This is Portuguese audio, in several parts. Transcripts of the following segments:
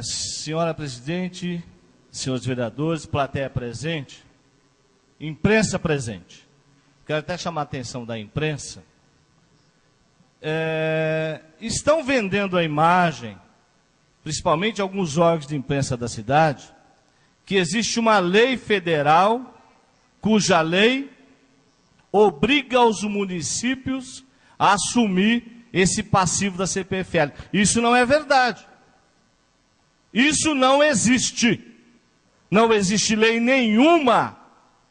Senhora presidente, senhores vereadores, plateia presente, imprensa presente. Quero até chamar a atenção da imprensa. Estão vendendo a imagem, principalmente alguns órgãos de imprensa da cidade, que existe uma lei federal, cuja lei obriga os municípios a assumir esse passivo da CPFL. Isso não é verdade. Isso não existe. Não existe lei nenhuma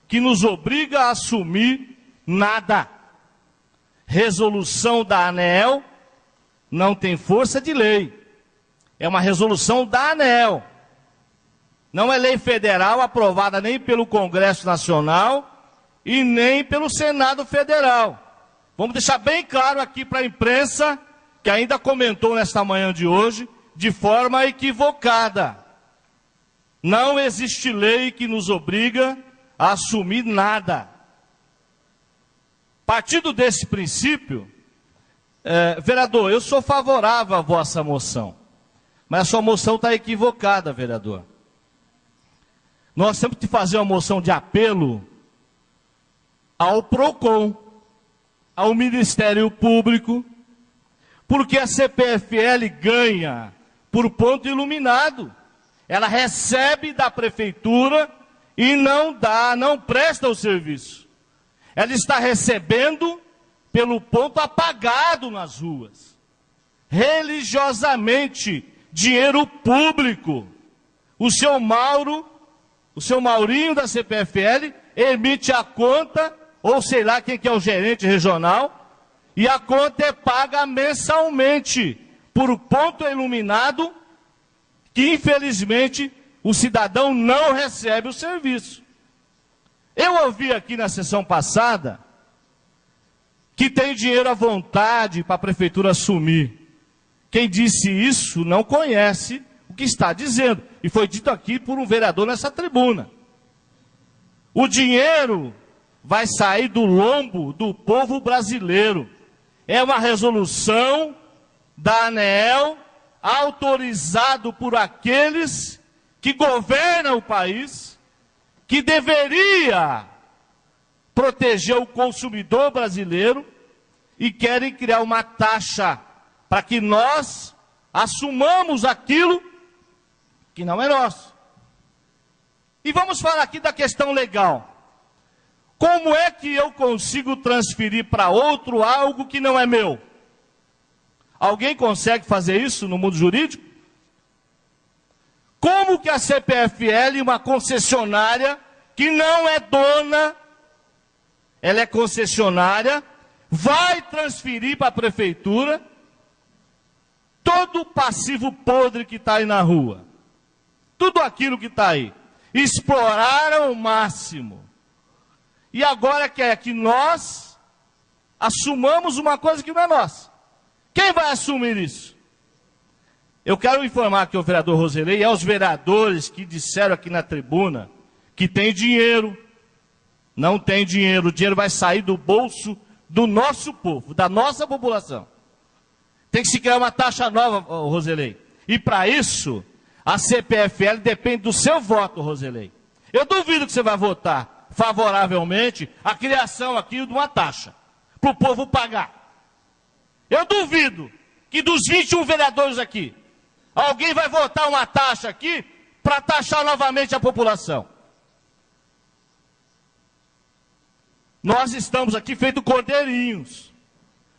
que nos obriga a assumir nada. Resolução da ANEEL não tem força de lei. É uma resolução da ANEEL. Não é lei federal aprovada nem pelo Congresso Nacional e nem pelo Senado Federal. Vamos deixar bem claro aqui para a imprensa, que ainda comentou nesta manhã de hoje, de forma equivocada. Não existe lei que nos obriga a assumir nada. Partindo desse princípio, vereador, eu sou favorável à vossa moção, mas a sua moção está equivocada, vereador. Nós temos que fazer uma moção de apelo ao PROCON, ao Ministério Público, porque a CPFL ganha por ponto iluminado. Ela recebe da prefeitura e não presta o serviço. Ela está recebendo pelo ponto apagado nas ruas. Religiosamente, dinheiro público. O seu Maurinho da CPFL emite a conta, ou sei lá quem que é o gerente regional, e a conta é paga mensalmente por ponto iluminado, que infelizmente o cidadão não recebe o serviço. Eu ouvi aqui na sessão passada que tem dinheiro à vontade para a prefeitura assumir. Quem disse isso não conhece o que está dizendo. E foi dito aqui por um vereador nessa tribuna. O dinheiro vai sair do lombo do povo brasileiro. É uma resolução da ANEEL, autorizado por aqueles que governam o país, que deveria proteger o consumidor brasileiro e querem criar uma taxa para que nós assumamos aquilo que não é nosso. E vamos falar aqui da questão legal. Como é que eu consigo transferir para outro algo que não é meu? Alguém consegue fazer isso no mundo jurídico? Como que a CPFL, uma concessionária que não é dona, ela é concessionária, vai transferir para a prefeitura todo o passivo podre que está aí na rua? Tudo aquilo que está aí. Exploraram ao máximo. E agora quer que nós assumamos uma coisa que não é nossa. Quem vai assumir isso? Eu quero informar aqui ao vereador Roselei e aos vereadores que disseram aqui na tribuna que tem dinheiro. Não tem dinheiro. O dinheiro vai sair do bolso do nosso povo, da nossa população. Tem que se criar uma taxa nova, Roselei. E para isso, a CPFL depende do seu voto, Roselei. Eu duvido que você vai votar favoravelmente a criação aqui de uma taxa para o povo pagar. Eu duvido que dos 21 vereadores aqui, alguém vai votar uma taxa aqui para taxar novamente a população. Nós estamos aqui feito cordeirinhos.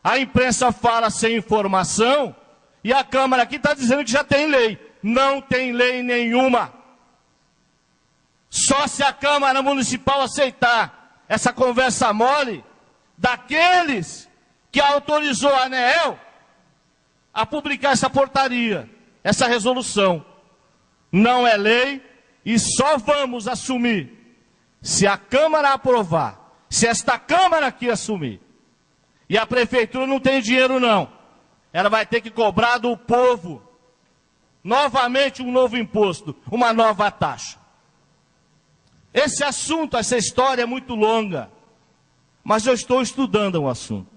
A imprensa fala sem informação e a Câmara aqui está dizendo que já tem lei. Não tem lei nenhuma. Só se a Câmara Municipal aceitar essa conversa mole daqueles que autorizou a ANEEL a publicar essa portaria, essa resolução. Não é lei e só vamos assumir se a Câmara aprovar, se esta Câmara aqui assumir. E a prefeitura não tem dinheiro não. Ela vai ter que cobrar do povo novamente um novo imposto, uma nova taxa. Esse assunto, essa história é muito longa, mas eu estou estudando o assunto.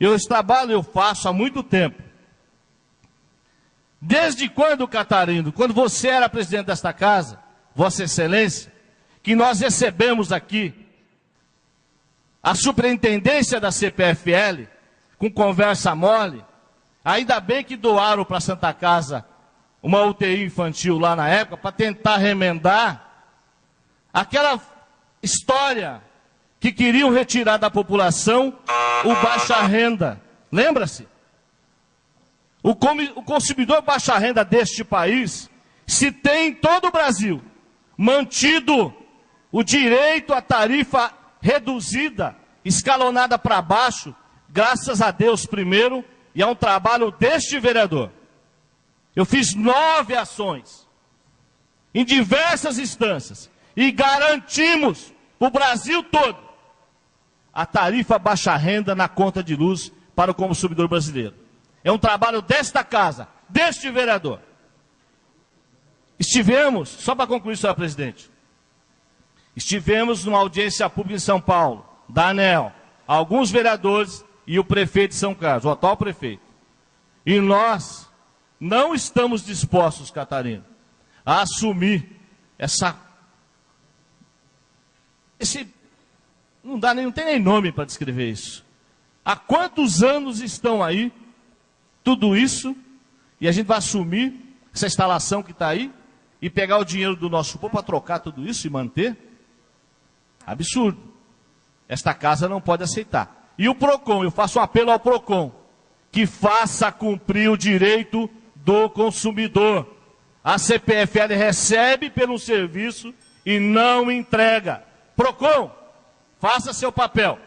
Eu faço há muito tempo. Desde quando, Catarino, quando você era presidente desta casa, Vossa Excelência, que nós recebemos aqui a superintendência da CPFL, com conversa mole, ainda bem que doaram para a Santa Casa uma UTI infantil lá na época, para tentar remendar aquela história que queriam retirar da população o baixa renda. Lembra-se? O consumidor baixa renda deste país, se tem em todo o Brasil mantido o direito à tarifa reduzida, escalonada para baixo, graças a Deus primeiro, e a um trabalho deste vereador. Eu fiz 9 ações, em diversas instâncias, e garantimos para o Brasil todo a tarifa baixa renda na conta de luz para o consumidor brasileiro. É um trabalho desta casa, deste vereador. Estivemos, só para concluir, senhor presidente, estivemos numa audiência pública em São Paulo, da ANEEL, alguns vereadores e o prefeito de São Carlos, o atual prefeito. E nós não estamos dispostos, Catarina, a assumir não tem nem nome para descrever isso. Há quantos anos estão aí tudo isso, e a gente vai assumir essa instalação que está aí e pegar o dinheiro do nosso povo para trocar tudo isso e manter? Absurdo. Esta casa não pode aceitar. E o PROCON, eu faço um apelo ao PROCON, que faça cumprir o direito do consumidor. A CPFL recebe pelo serviço e não entrega. PROCON, faça seu papel.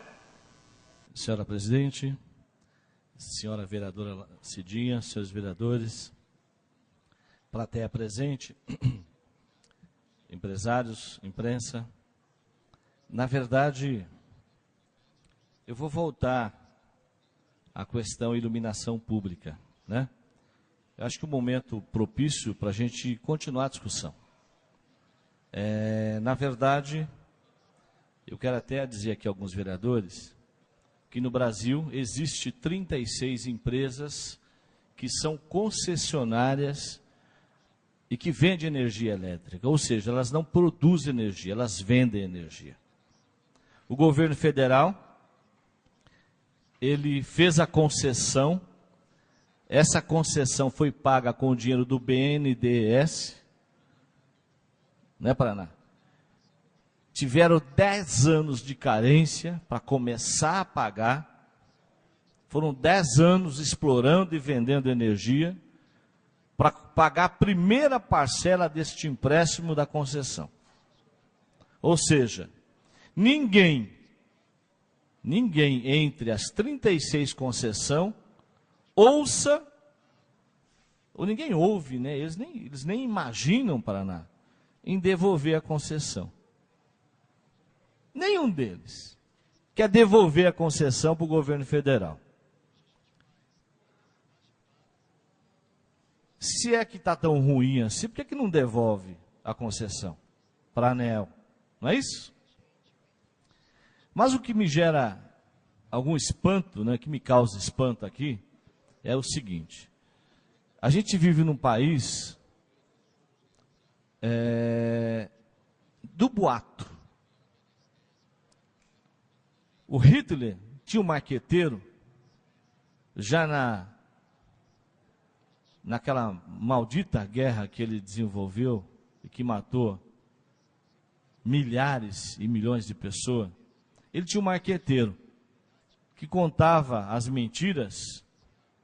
Senhora presidente, senhora vereadora Cidinha, senhores vereadores, plateia presente, empresários, imprensa. Na verdade, eu vou voltar à questão iluminação pública, né? Eu acho que o momento propício para a gente continuar a discussão. Na verdade, eu quero até dizer aqui a alguns vereadores que no Brasil existe 36 empresas que são concessionárias e que vendem energia elétrica, ou seja, elas não produzem energia, elas vendem energia. O governo federal, ele fez a concessão, essa concessão foi paga com o dinheiro do BNDES, né, Paraná? Tiveram 10 anos de carência para começar a pagar, foram 10 anos explorando e vendendo energia, para pagar a primeira parcela deste empréstimo da concessão. Ou seja, ninguém entre as 36 concessões ouça, ou ninguém ouve, né? Eles nem imaginam, Paraná, em devolver a concessão. Nenhum deles quer devolver a concessão para o governo federal. Se é que está tão ruim assim, por que não devolve a concessão para a ANEEL? Não é isso? Mas o que me gera algum espanto, né, que me causa espanto aqui, é o seguinte. A gente vive num país do boato. O Hitler tinha um marqueteiro, já naquela maldita guerra que ele desenvolveu e que matou milhares e milhões de pessoas. Ele tinha um marqueteiro que contava as mentiras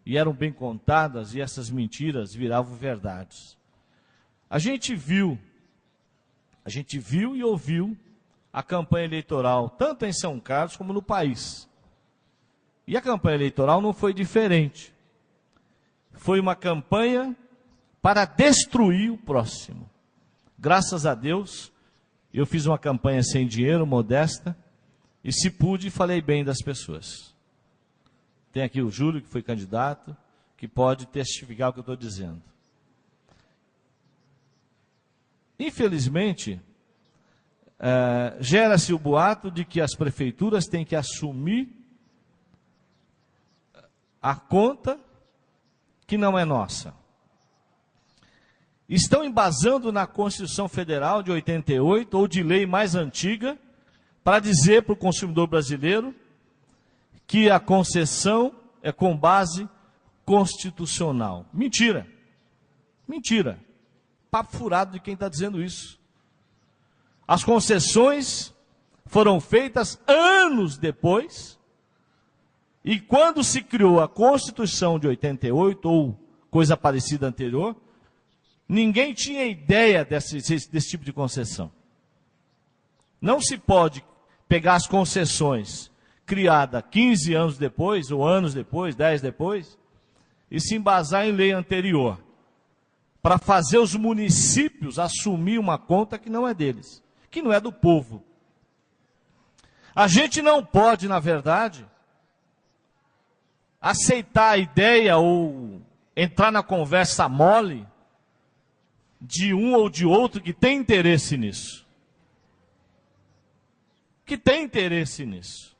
e eram bem contadas e essas mentiras viravam verdades. A gente viu e ouviu a campanha eleitoral, tanto em São Carlos como no país. E a campanha eleitoral não foi diferente. Foi uma campanha para destruir o próximo. Graças a Deus, eu fiz uma campanha sem dinheiro, modesta, e se pude, falei bem das pessoas. Tem aqui o Júlio, que foi candidato, que pode testificar o que eu estou dizendo. Infelizmente, gera-se o boato de que as prefeituras têm que assumir a conta que não é nossa. estão embasando na Constituição Federal de 88 ou de lei mais antiga para dizer para o consumidor brasileiro que a concessão é com base constitucional. Mentira. Mentira. Papo furado de quem está dizendo isso. As concessões foram feitas anos depois, e quando se criou a Constituição de 88, ou coisa parecida anterior, ninguém tinha ideia desse tipo de concessão. Não se pode pegar as concessões criadas 15 anos depois, ou anos depois, 10 depois, e se embasar em lei anterior, para fazer os municípios assumir uma conta que não é deles, que não é do povo. A gente não pode, na verdade, aceitar a ideia ou entrar na conversa mole de um ou de outro que tem interesse nisso. Que tem interesse nisso.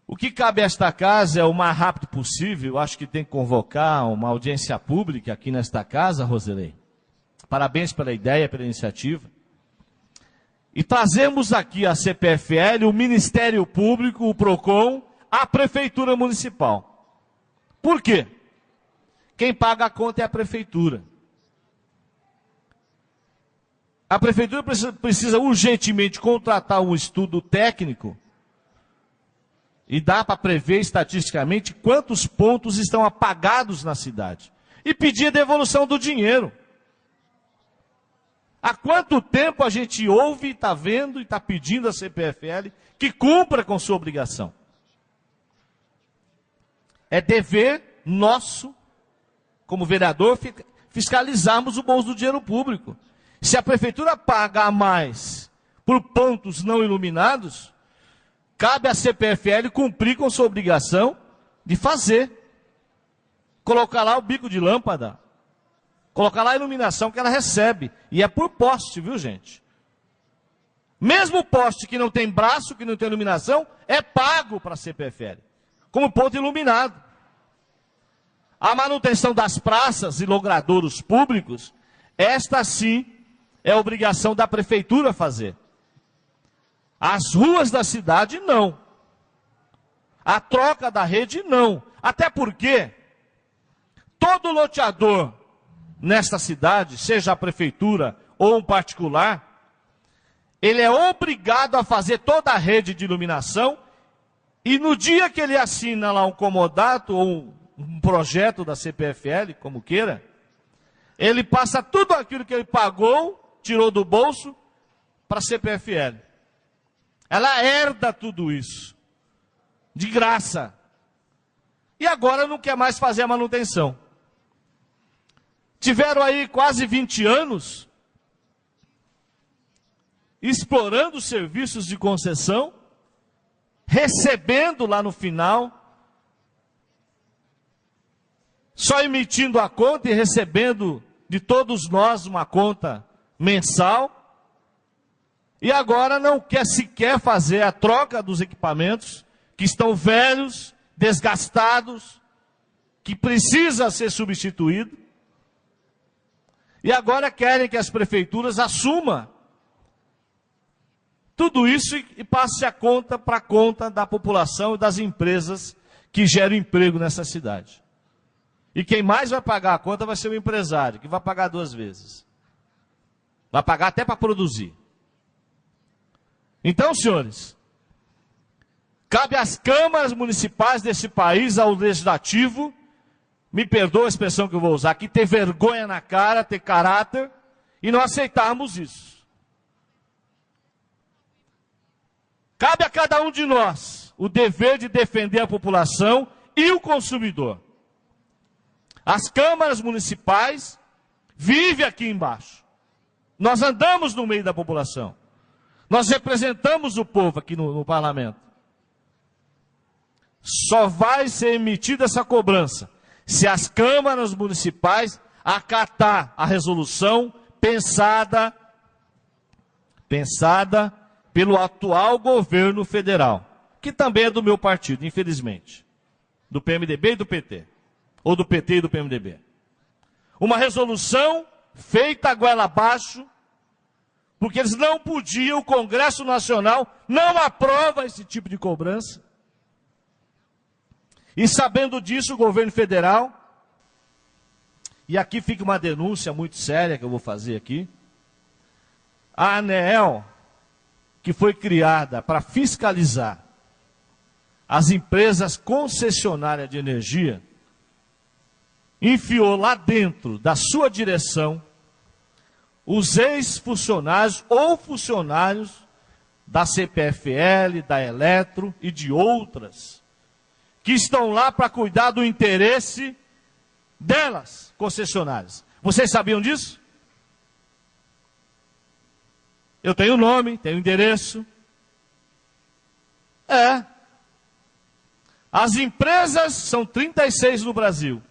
O que cabe a esta casa é o mais rápido possível. Eu acho que tem que convocar uma audiência pública aqui nesta casa, Roselei. Parabéns pela ideia, pela iniciativa. E trazemos aqui a CPFL, o Ministério Público, o PROCON, a Prefeitura Municipal. Por quê? Quem paga a conta é a Prefeitura. A Prefeitura precisa urgentemente contratar um estudo técnico e dá para prever estatisticamente quantos pontos estão apagados na cidade. E pedir a devolução do dinheiro. Há quanto tempo a gente ouve, está vendo e está pedindo à CPFL que cumpra com sua obrigação? É dever nosso, como vereador, fiscalizarmos o bolso do dinheiro público. Se a Prefeitura paga mais por pontos não iluminados, cabe à CPFL cumprir com sua obrigação de fazer. Colocar lá o bico de lâmpada. Colocar lá a iluminação que ela recebe. E é por poste, viu, gente? Mesmo o poste que não tem braço, que não tem iluminação, é pago para a CPFL. Como ponto iluminado. A manutenção das praças e logradouros públicos, esta sim é obrigação da Prefeitura fazer. As ruas da cidade, não. A troca da rede, não. Até porque todo loteador nesta cidade, seja a Prefeitura ou um particular, ele é obrigado a fazer toda a rede de iluminação e no dia que ele assina lá um comodato ou um projeto da CPFL, como queira, ele passa tudo aquilo que ele pagou, tirou do bolso, para a CPFL. Ela herda tudo isso, de graça. E agora não quer mais fazer a manutenção. Tiveram aí quase 20 anos, explorando os serviços de concessão, recebendo lá no final, só emitindo a conta e recebendo de todos nós uma conta mensal, e agora não quer sequer fazer a troca dos equipamentos, que estão velhos, desgastados, que precisa ser substituído, e agora querem que as prefeituras assumam tudo isso e passe a conta para a conta da população e das empresas que geram emprego nessa cidade. E quem mais vai pagar a conta vai ser o empresário, que vai pagar 2 vezes. Vai pagar até para produzir. Então, senhores, cabe às câmaras municipais desse país, ao legislativo, me perdoa a expressão que eu vou usar aqui, ter vergonha na cara, ter caráter, e não aceitarmos isso. Cabe a cada um de nós o dever de defender a população e o consumidor. As câmaras municipais vivem aqui embaixo. Nós andamos no meio da população. Nós representamos o povo aqui no parlamento. Só vai ser emitida essa cobrança se as câmaras municipais acatar a resolução pensada pelo atual governo federal, que também é do meu partido, infelizmente, do PMDB e do PT, ou do PT e do PMDB. Uma resolução feita a goela abaixo, porque eles não podiam, o Congresso Nacional não aprova esse tipo de cobrança. E sabendo disso, o governo federal, e aqui fica uma denúncia muito séria que eu vou fazer aqui, a ANEEL, que foi criada para fiscalizar as empresas concessionárias de energia, enfiou lá dentro da sua direção os ex-funcionários ou funcionários da CPFL, da Eletro e de outras, que estão lá para cuidar do interesse delas, concessionárias. Vocês sabiam disso? Eu tenho nome, tenho endereço. As empresas, são 36 no Brasil.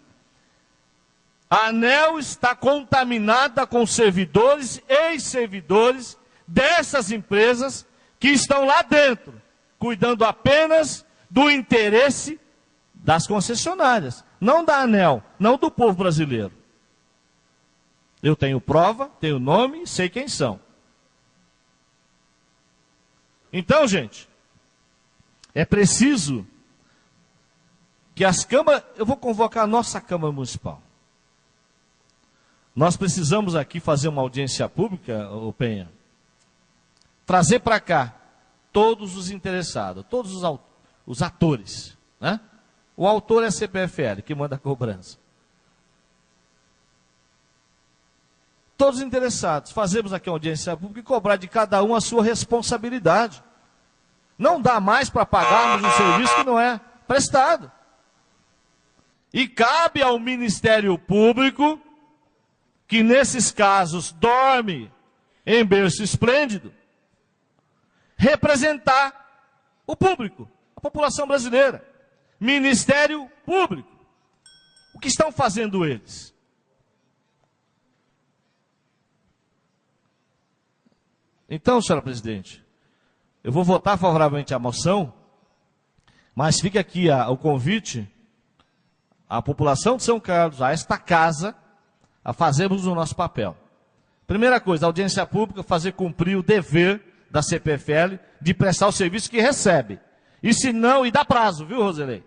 A ANEEL está contaminada com servidores, ex-servidores dessas empresas que estão lá dentro, cuidando apenas do interesse das concessionárias, não da ANEEL, não do povo brasileiro. Eu tenho prova, tenho nome, sei quem são. Então, gente, é preciso que as câmaras, eu vou convocar a nossa Câmara Municipal. Nós precisamos aqui fazer uma audiência pública, ô Penha, trazer para cá todos os interessados, todos os atores, né? O autor é a CPFL, que manda a cobrança. Todos os interessados, fazemos aqui uma audiência pública e cobrar de cada um a sua responsabilidade. Não dá mais para pagarmos um serviço que não é prestado. E cabe ao Ministério Público, que nesses casos dorme em berço esplêndido, representar o público, a população brasileira. Ministério Público. O que estão fazendo eles? Então, senhora presidente, eu vou votar favoravelmente à moção, mas fica aqui o convite à população de São Carlos, a esta casa, a fazermos o nosso papel. Primeira coisa, a audiência pública, fazer cumprir o dever da CPFL de prestar o serviço que recebe. E se não, e dá prazo, viu, Roselei?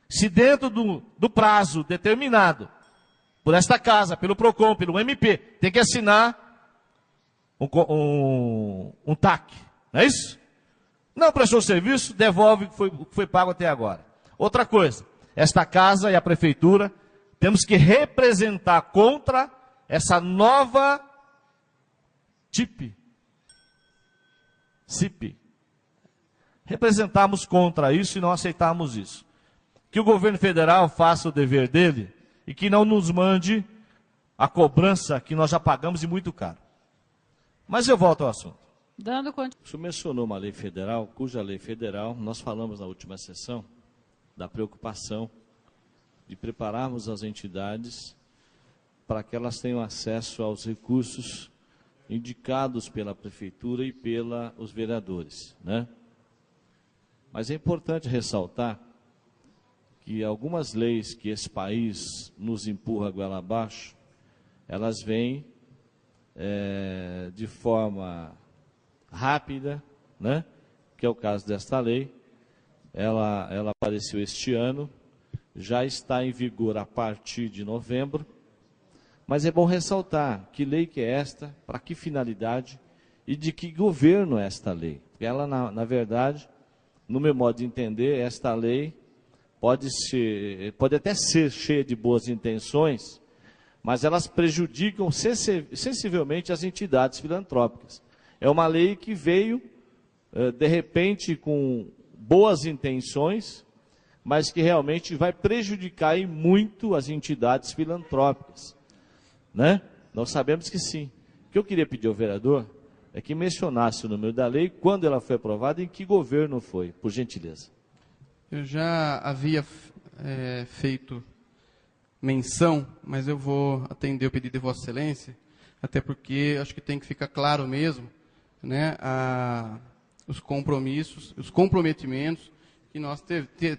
Se dentro do prazo determinado por esta casa, pelo PROCON, pelo MP, tem que assinar um TAC, não é isso? Não prestou o serviço, devolve o que foi pago até agora. Outra coisa, esta casa e a prefeitura temos que representar contra essa nova CIP. Representarmos contra isso e não aceitarmos isso. Que o governo federal faça o dever dele e que não nos mande a cobrança que nós já pagamos e muito caro. Mas eu volto ao assunto. O senhor mencionou uma lei federal, cuja lei federal, nós falamos na última sessão, da preocupação de prepararmos as entidades para que elas tenham acesso aos recursos indicados pela prefeitura e pelos vereadores, né? Mas é importante ressaltar que algumas leis que esse país nos empurra goela abaixo, elas vêm de forma rápida, né? Que é o caso desta lei. Ela apareceu este ano, já está em vigor a partir de novembro, mas é bom ressaltar que lei que é esta, para que finalidade e de que governo é esta lei. Porque ela, na verdade, no meu modo de entender, esta lei pode até ser cheia de boas intenções, mas elas prejudicam sensivelmente as entidades filantrópicas. É uma lei que veio, de repente, com boas intenções, mas que realmente vai prejudicar e muito as entidades filantrópicas, né? Nós sabemos que sim. O que eu queria pedir ao vereador é que mencionasse o número da lei, quando ela foi aprovada e em que governo foi, por gentileza. Eu já havia feito menção, mas eu vou atender o pedido de Vossa Excelência, até porque acho que tem que ficar claro mesmo, né, os compromissos, os comprometimentos que nós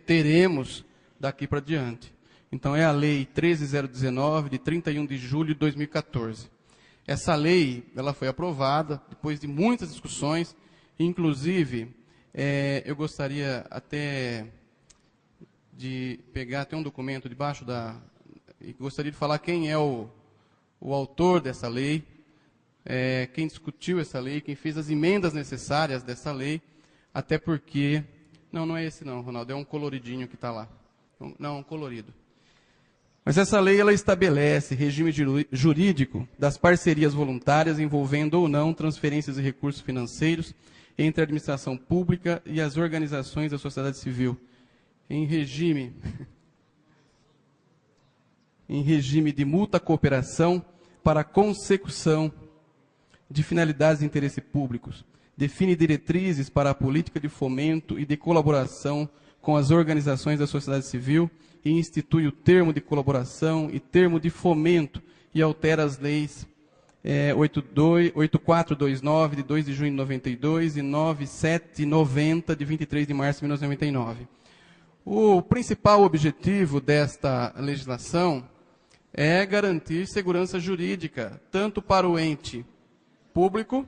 teremos daqui para diante. Então, é a Lei 13.019, de 31 de julho de 2014. Essa lei, ela foi aprovada depois de muitas discussões, inclusive, eu gostaria até de pegar até um documento debaixo e gostaria de falar quem é o autor dessa lei, quem discutiu essa lei, quem fez as emendas necessárias dessa lei, até porque... Não é esse não, Ronaldo, é um coloridinho que está lá. Não, um colorido. Mas essa lei, ela estabelece regime jurídico das parcerias voluntárias envolvendo ou não transferências de recursos financeiros entre a administração pública e as organizações da sociedade civil, em regime de mútua cooperação para consecução de finalidades de interesse públicos, define diretrizes para a política de fomento e de colaboração com as organizações da sociedade civil e institui o termo de colaboração e termo de fomento e altera as leis 8429, de 2 de junho de 92 e 9790, de 23 de março de 1999. O principal objetivo desta legislação é garantir segurança jurídica, tanto para o ente público,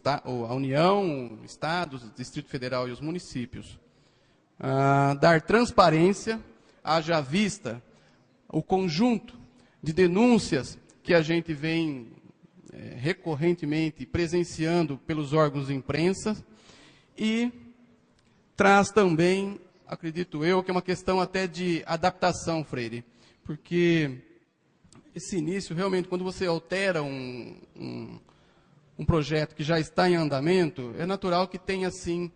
a União, Estados, o Distrito Federal e os municípios. Dar transparência, haja vista o conjunto de denúncias que a gente vem recorrentemente presenciando pelos órgãos de imprensa e traz também, acredito eu, que é uma questão até de adaptação, Freire, porque esse início, realmente, quando você altera um projeto que já está em andamento, é natural que tenha, assim,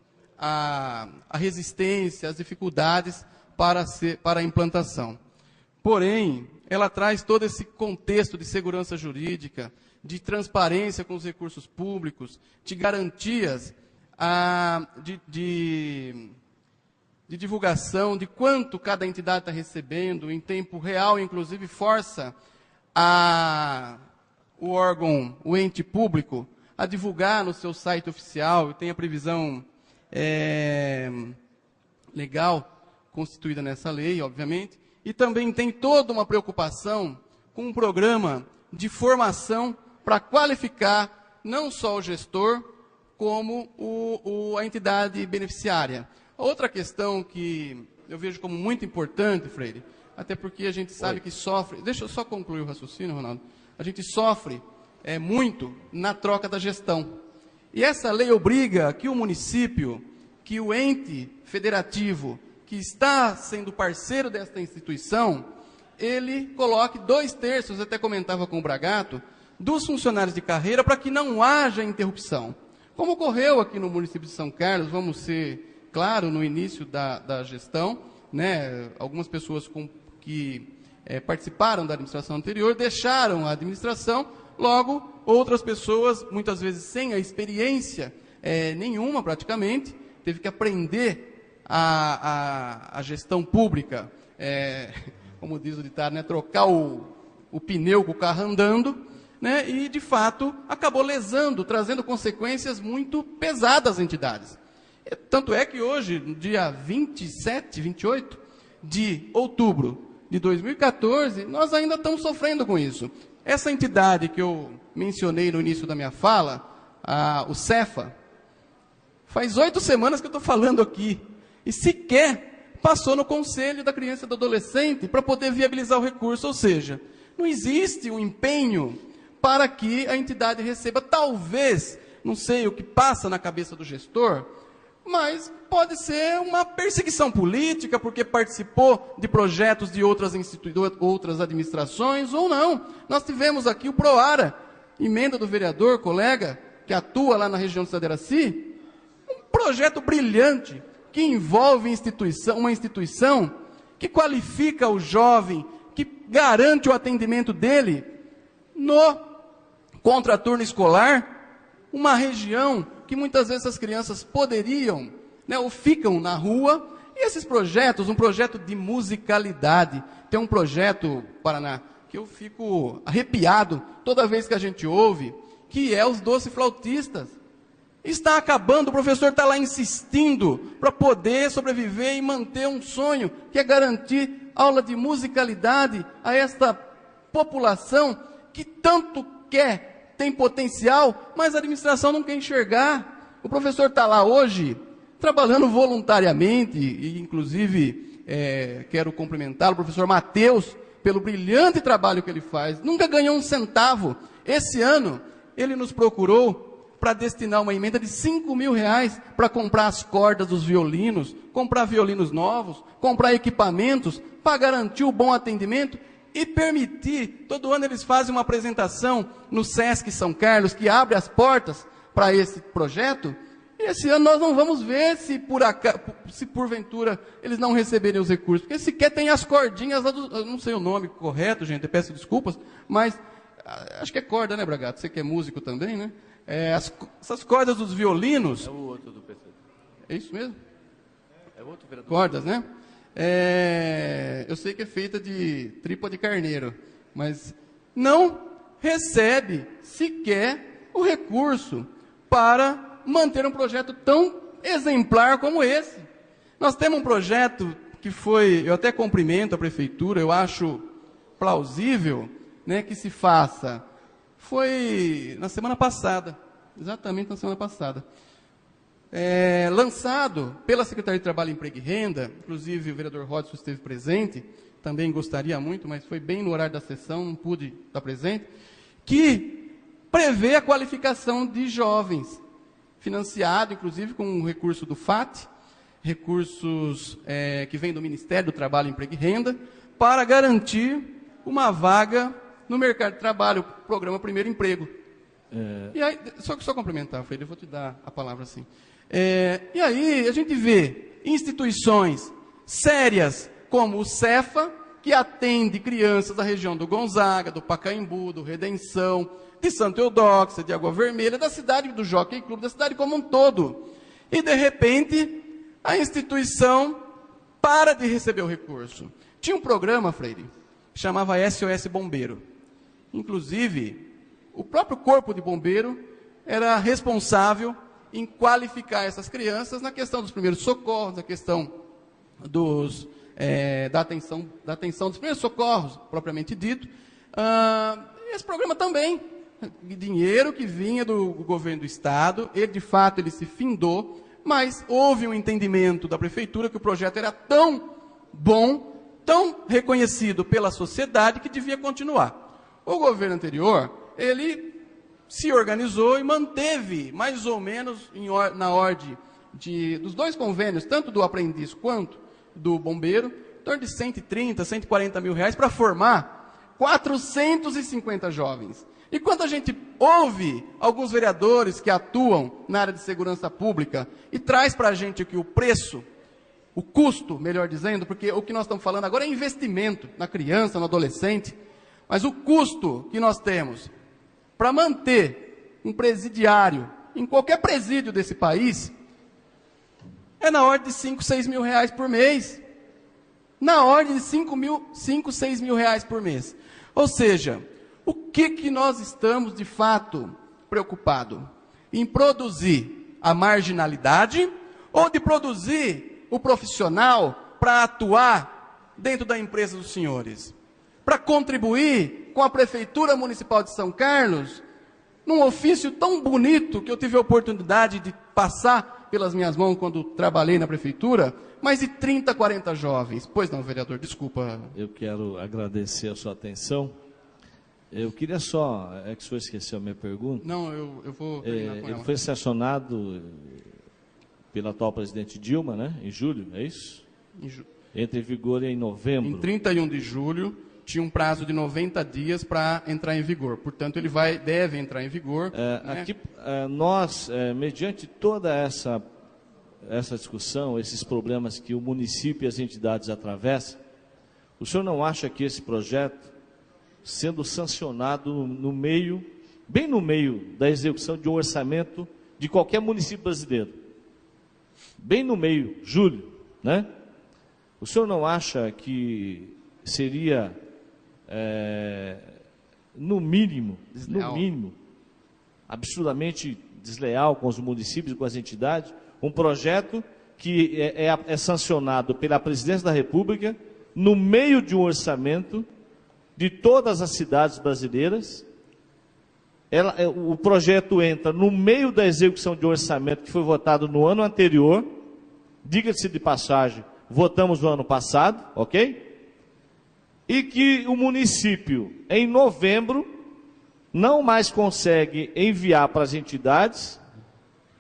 a resistência, as dificuldades para a implantação. Porém, ela traz todo esse contexto de segurança jurídica, de transparência com os recursos públicos, de garantias de divulgação de quanto cada entidade está recebendo em tempo real, inclusive força o órgão, o ente público, a divulgar no seu site oficial, e tem a previsão legal constituída nessa lei, obviamente, e também tem toda uma preocupação com um programa de formação para qualificar não só o gestor, como a entidade beneficiária. Outra questão que eu vejo como muito importante, Freire, até porque a gente sabe que sofre... Deixa eu só concluir o raciocínio, Ronaldo. A gente sofre muito na troca da gestão. E essa lei obriga que o município, que o ente federativo, que está sendo parceiro desta instituição, ele coloque 2/3, até comentava com o Bragato, dos funcionários de carreira para que não haja interrupção. Como ocorreu aqui no município de São Carlos, vamos ser claro, no início da gestão, né, algumas pessoas que participaram da administração anterior deixaram a administração, logo outras pessoas, muitas vezes sem a experiência nenhuma praticamente, teve que aprender a gestão pública, como diz o ditado, né, trocar o pneu com o carro andando, né, e de fato acabou lesando, trazendo consequências muito pesadas às entidades. Tanto é que hoje, no dia 28 de outubro de 2014, nós ainda estamos sofrendo com isso. Essa entidade que eu mencionei no início da minha fala, o Cefa, faz 8 semanas que eu estou falando aqui, e sequer passou no Conselho da Criança e do Adolescente para poder viabilizar o recurso, ou seja, não existe um empenho para que a entidade receba, talvez, não sei o que passa na cabeça do gestor, mas pode ser uma perseguição política, porque participou de projetos de outras administrações, ou não. Nós tivemos aqui o Proara, emenda do vereador, colega, que atua lá na região de Saderaci, um projeto brilhante, que envolve uma instituição que qualifica o jovem, que garante o atendimento dele no contraturno escolar, uma região que muitas vezes as crianças poderiam, né, ou ficam na rua, e esses projetos, um projeto de musicalidade, tem um projeto, Paraná, que eu fico arrepiado toda vez que a gente ouve, que é os doce flautistas. Está acabando, o professor está lá insistindo para poder sobreviver e manter um sonho, que é garantir aula de musicalidade a esta população que tanto quer, tem potencial, mas a administração não quer enxergar. O professor está lá hoje, trabalhando voluntariamente, e inclusive quero cumprimentá-lo, o professor Matheus, pelo brilhante trabalho que ele faz. Nunca ganhou um centavo. Esse ano, ele nos procurou para destinar uma emenda de R$5.000 para comprar as cordas dos violinos, comprar violinos novos, comprar equipamentos, para garantir o bom atendimento e permitir, todo ano eles fazem uma apresentação no Sesc São Carlos, que abre as portas para esse projeto, e esse ano nós não vamos ver se porventura eles não receberem os recursos, porque sequer tem as cordinhas lá eu não sei o nome correto, gente, eu peço desculpas, mas acho que é corda, né, Bragato? Você que é músico também, né? Essas cordas dos violinos... É o outro do PC. É isso mesmo? É outro vereador. Cordas, né? Eu sei que é feita de tripa de carneiro, mas não recebe sequer o recurso para manter um projeto tão exemplar como esse. Nós temos um projeto que eu até cumprimento a prefeitura, eu acho plausível, né, que se faça. Foi na semana passada, exatamente na semana passada, lançado pela Secretaria de Trabalho, Emprego e Renda, inclusive o vereador Rodson esteve presente, também gostaria muito, mas foi bem no horário da sessão, não pude estar presente, que prevê a qualificação de jovens, financiado inclusive com um recurso do FAT, recursos que vêm do Ministério do Trabalho, Emprego e Renda, para garantir uma vaga no mercado de trabalho, o programa Primeiro Emprego. E aí, só complementar, Freire, eu vou te dar a palavra assim. E aí a gente vê instituições sérias como o Cefa, que atende crianças da região do Gonzaga, do Pacaembu, do Redenção, de Santa Eudóxia, de Água Vermelha, da cidade do Jockey Clube, da cidade como um todo. E, de repente, a instituição para de receber o recurso. Tinha um programa, Freire, que chamava SOS Bombeiro. Inclusive, o próprio Corpo de Bombeiro era responsável em qualificar essas crianças na questão dos primeiros socorros, na questão da atenção dos primeiros socorros, propriamente dito. Esse programa também, dinheiro que vinha do governo do Estado, de fato ele se findou, mas houve um entendimento da prefeitura que o projeto era tão bom, tão reconhecido pela sociedade, que devia continuar. O governo anterior, ele se organizou e manteve, mais ou menos, na ordem dos dois convênios, tanto do aprendiz quanto do bombeiro, em torno de 130, 140 mil reais para formar 450 jovens. E quando a gente ouve alguns vereadores que atuam na área de segurança pública e traz para a gente aqui o preço, o custo, melhor dizendo, porque o que nós estamos falando agora é investimento na criança, no adolescente, mas o custo que nós temos para manter um presidiário em qualquer presídio desse país é na ordem de 5, 6 mil reais por mês. Na ordem de 5, 6 mil reais por mês. Ou seja, o que nós estamos de fato preocupados? Em produzir a marginalidade ou de produzir o profissional para atuar dentro da empresa dos senhores? Para contribuir com a Prefeitura Municipal de São Carlos, num ofício tão bonito que eu tive a oportunidade de passar pelas minhas mãos quando trabalhei na Prefeitura, mais de 30, 40 jovens. Pois não, vereador, desculpa. Eu quero agradecer a sua atenção. Eu queria só, que o senhor esqueceu a minha pergunta. Não, eu vou terminar com ela. Ele foi sancionado pela atual presidente Dilma, né, em julho, é isso? Entra em vigor em novembro. Em 31 de julho, tinha um prazo de 90 dias para entrar em vigor. Portanto, ele deve entrar em vigor. Né? Aqui, nós, mediante toda essa discussão, esses problemas que o município e as entidades atravessam, o senhor não acha que esse projeto, sendo sancionado bem no meio da execução de um orçamento de qualquer município brasileiro, bem no meio, julho, né? O senhor não acha que seria, no mínimo, absurdamente desleal com os municípios e com as entidades, um projeto que é sancionado pela Presidência da República, no meio de um orçamento de todas as cidades brasileiras. O projeto entra no meio da execução de um orçamento que foi votado no ano anterior. Diga-se de passagem, votamos no ano passado, ok? E que o município, em novembro, não mais consegue enviar para as entidades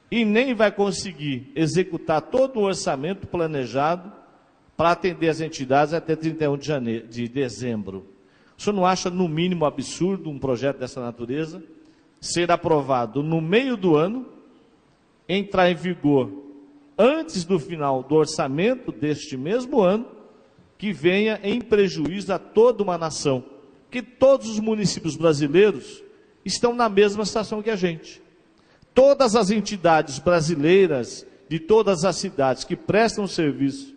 e nem vai conseguir executar todo o orçamento planejado para atender as entidades até 31 de dezembro. O senhor não acha, no mínimo, absurdo um projeto dessa natureza ser aprovado no meio do ano, entrar em vigor antes do final do orçamento deste mesmo ano, que venha em prejuízo a toda uma nação? Que todos os municípios brasileiros estão na mesma situação que a gente. Todas as entidades brasileiras, de todas as cidades que prestam serviço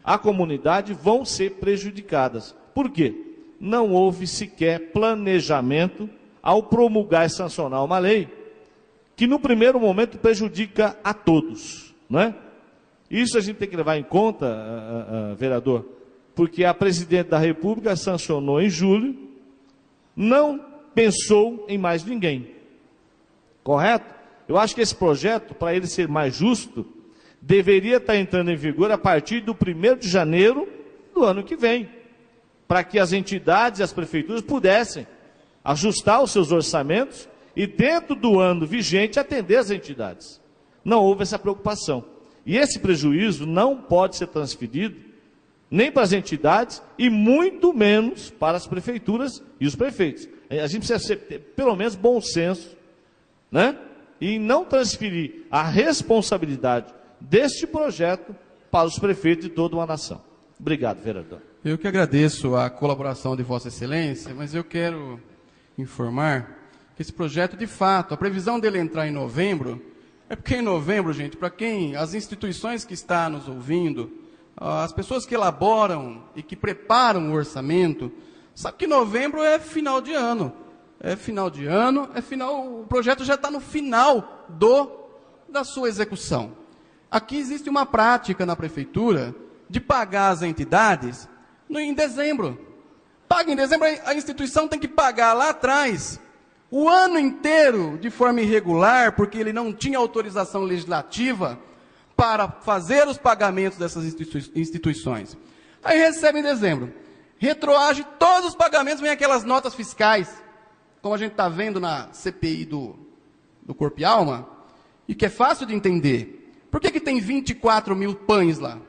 à comunidade, vão ser prejudicadas. Por quê? Não houve sequer planejamento ao promulgar e sancionar uma lei que no primeiro momento prejudica a todos, não é? Isso a gente tem que levar em conta, vereador, porque a presidente da República sancionou em julho, não pensou em mais ninguém, correto? Eu acho que esse projeto, para ele ser mais justo, deveria estar entrando em vigor a partir do 1º de janeiro do ano que vem, para que as entidades e as prefeituras pudessem ajustar os seus orçamentos e, dentro do ano vigente, atender as entidades. Não houve essa preocupação. E esse prejuízo não pode ser transferido nem para as entidades e muito menos para as prefeituras e os prefeitos. A gente precisa ter, pelo menos, bom senso, né? E não transferir a responsabilidade deste projeto para os prefeitos de toda uma nação. Obrigado, vereador. Eu que agradeço a colaboração de Vossa Excelência, mas eu quero informar que esse projeto, de fato, a previsão dele entrar em novembro, é porque em novembro, gente, para quem, as instituições que estão nos ouvindo, as pessoas que elaboram e que preparam o orçamento, sabe que novembro é final de ano. O projeto já está no final da sua execução. Aqui existe uma prática na prefeitura de pagar as entidades em dezembro. Paga em dezembro, a instituição tem que pagar lá atrás o ano inteiro de forma irregular, porque ele não tinha autorização legislativa para fazer os pagamentos dessas instituições. Aí recebe em dezembro, retroage todos os pagamentos, vem aquelas notas fiscais, como a gente está vendo na CPI do Corpo e Alma, e que é fácil de entender. Por que tem 24 mil pães lá?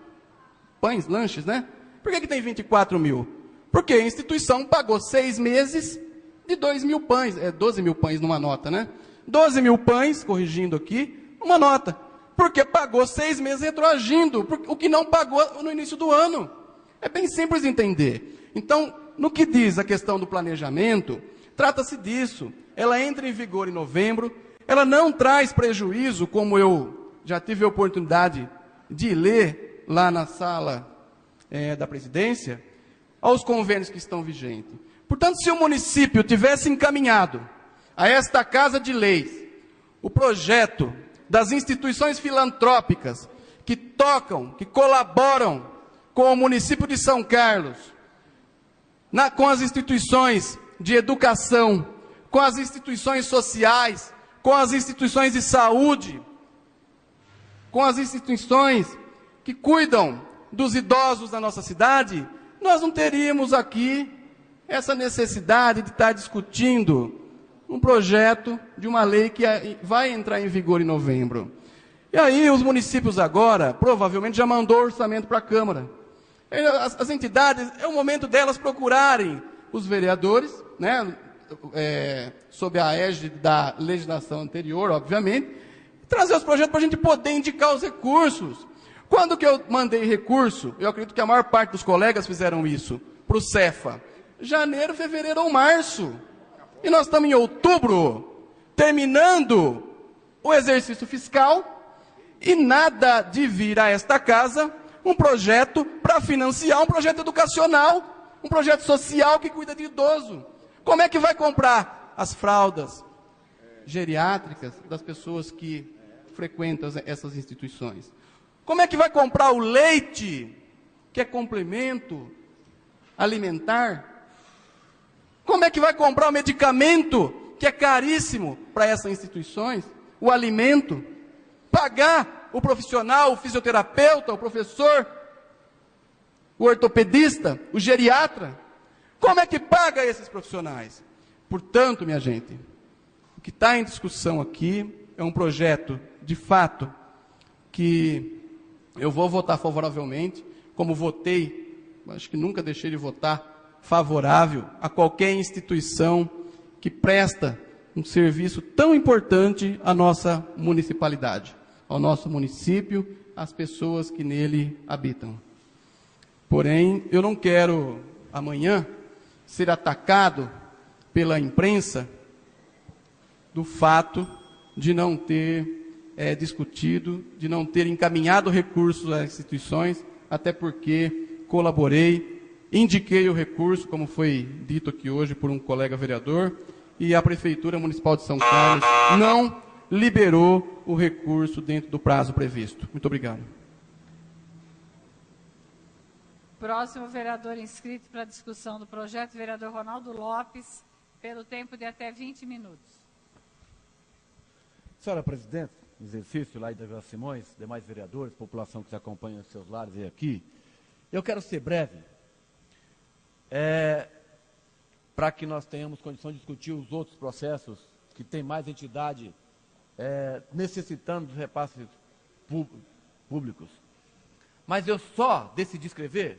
Pães, lanches, né? Por que tem 24 mil? Porque a instituição pagou 6 meses de 2 mil pães, 12 mil pães numa nota, né? 12 mil pães, corrigindo aqui, uma nota. Porque pagou 6 meses retroagindo, o que não pagou no início do ano. É bem simples de entender. Então, no que diz a questão do planejamento, trata-se disso. Ela entra em vigor em novembro, ela não traz prejuízo, como eu já tive a oportunidade de ler lá na sala da presidência, aos convênios que estão vigentes. Portanto, se o município tivesse encaminhado a esta Casa de Leis o projeto das instituições filantrópicas que tocam, que colaboram com o município de São Carlos, com as instituições de educação, com as instituições sociais, com as instituições de saúde, com as instituições que cuidam dos idosos da nossa cidade, nós não teríamos aqui essa necessidade de estar discutindo um projeto de uma lei que vai entrar em vigor em novembro. E aí os municípios agora, provavelmente, já mandou orçamento para a Câmara. As entidades, é o momento delas procurarem os vereadores, né, sob a égide da legislação anterior, obviamente, e trazer os projetos para a gente poder indicar os recursos. Quando que eu mandei recurso? Eu acredito que a maior parte dos colegas fizeram isso, para o Cefa. Janeiro, fevereiro ou março. E nós estamos em outubro, terminando o exercício fiscal, e nada de vir a esta casa um projeto para financiar um projeto educacional, um projeto social que cuida de idoso. Como é que vai comprar as fraldas geriátricas das pessoas que frequentam essas instituições? Como é que vai comprar o leite, que é complemento alimentar? Como é que vai comprar o medicamento, que é caríssimo para essas instituições? O alimento? Pagar o profissional, o fisioterapeuta, o professor, o ortopedista, o geriatra? Como é que paga esses profissionais? Portanto, minha gente, o que está em discussão aqui é um projeto, de fato, que eu vou votar favoravelmente, como votei, acho que nunca deixei de votar favorável a qualquer instituição que presta um serviço tão importante à nossa municipalidade, ao nosso município, às pessoas que nele habitam. Porém, eu não quero amanhã ser atacado pela imprensa do fato de não ter discutido, de não ter encaminhado recursos às instituições, até porque colaborei, indiquei o recurso, como foi dito aqui hoje por um colega vereador, e a Prefeitura Municipal de São Carlos não liberou o recurso dentro do prazo previsto. Muito obrigado. Próximo vereador inscrito para a discussão do projeto, vereador Ronaldo Lopes, pelo tempo de até 20 minutos. Senhora Presidente, exercício lá da Vila Simões, demais vereadores, população que se acompanha nos seus lares e aqui, eu quero ser breve, para que nós tenhamos condição de discutir os outros processos que tem mais entidade necessitando dos repasses públicos. Mas eu só decidi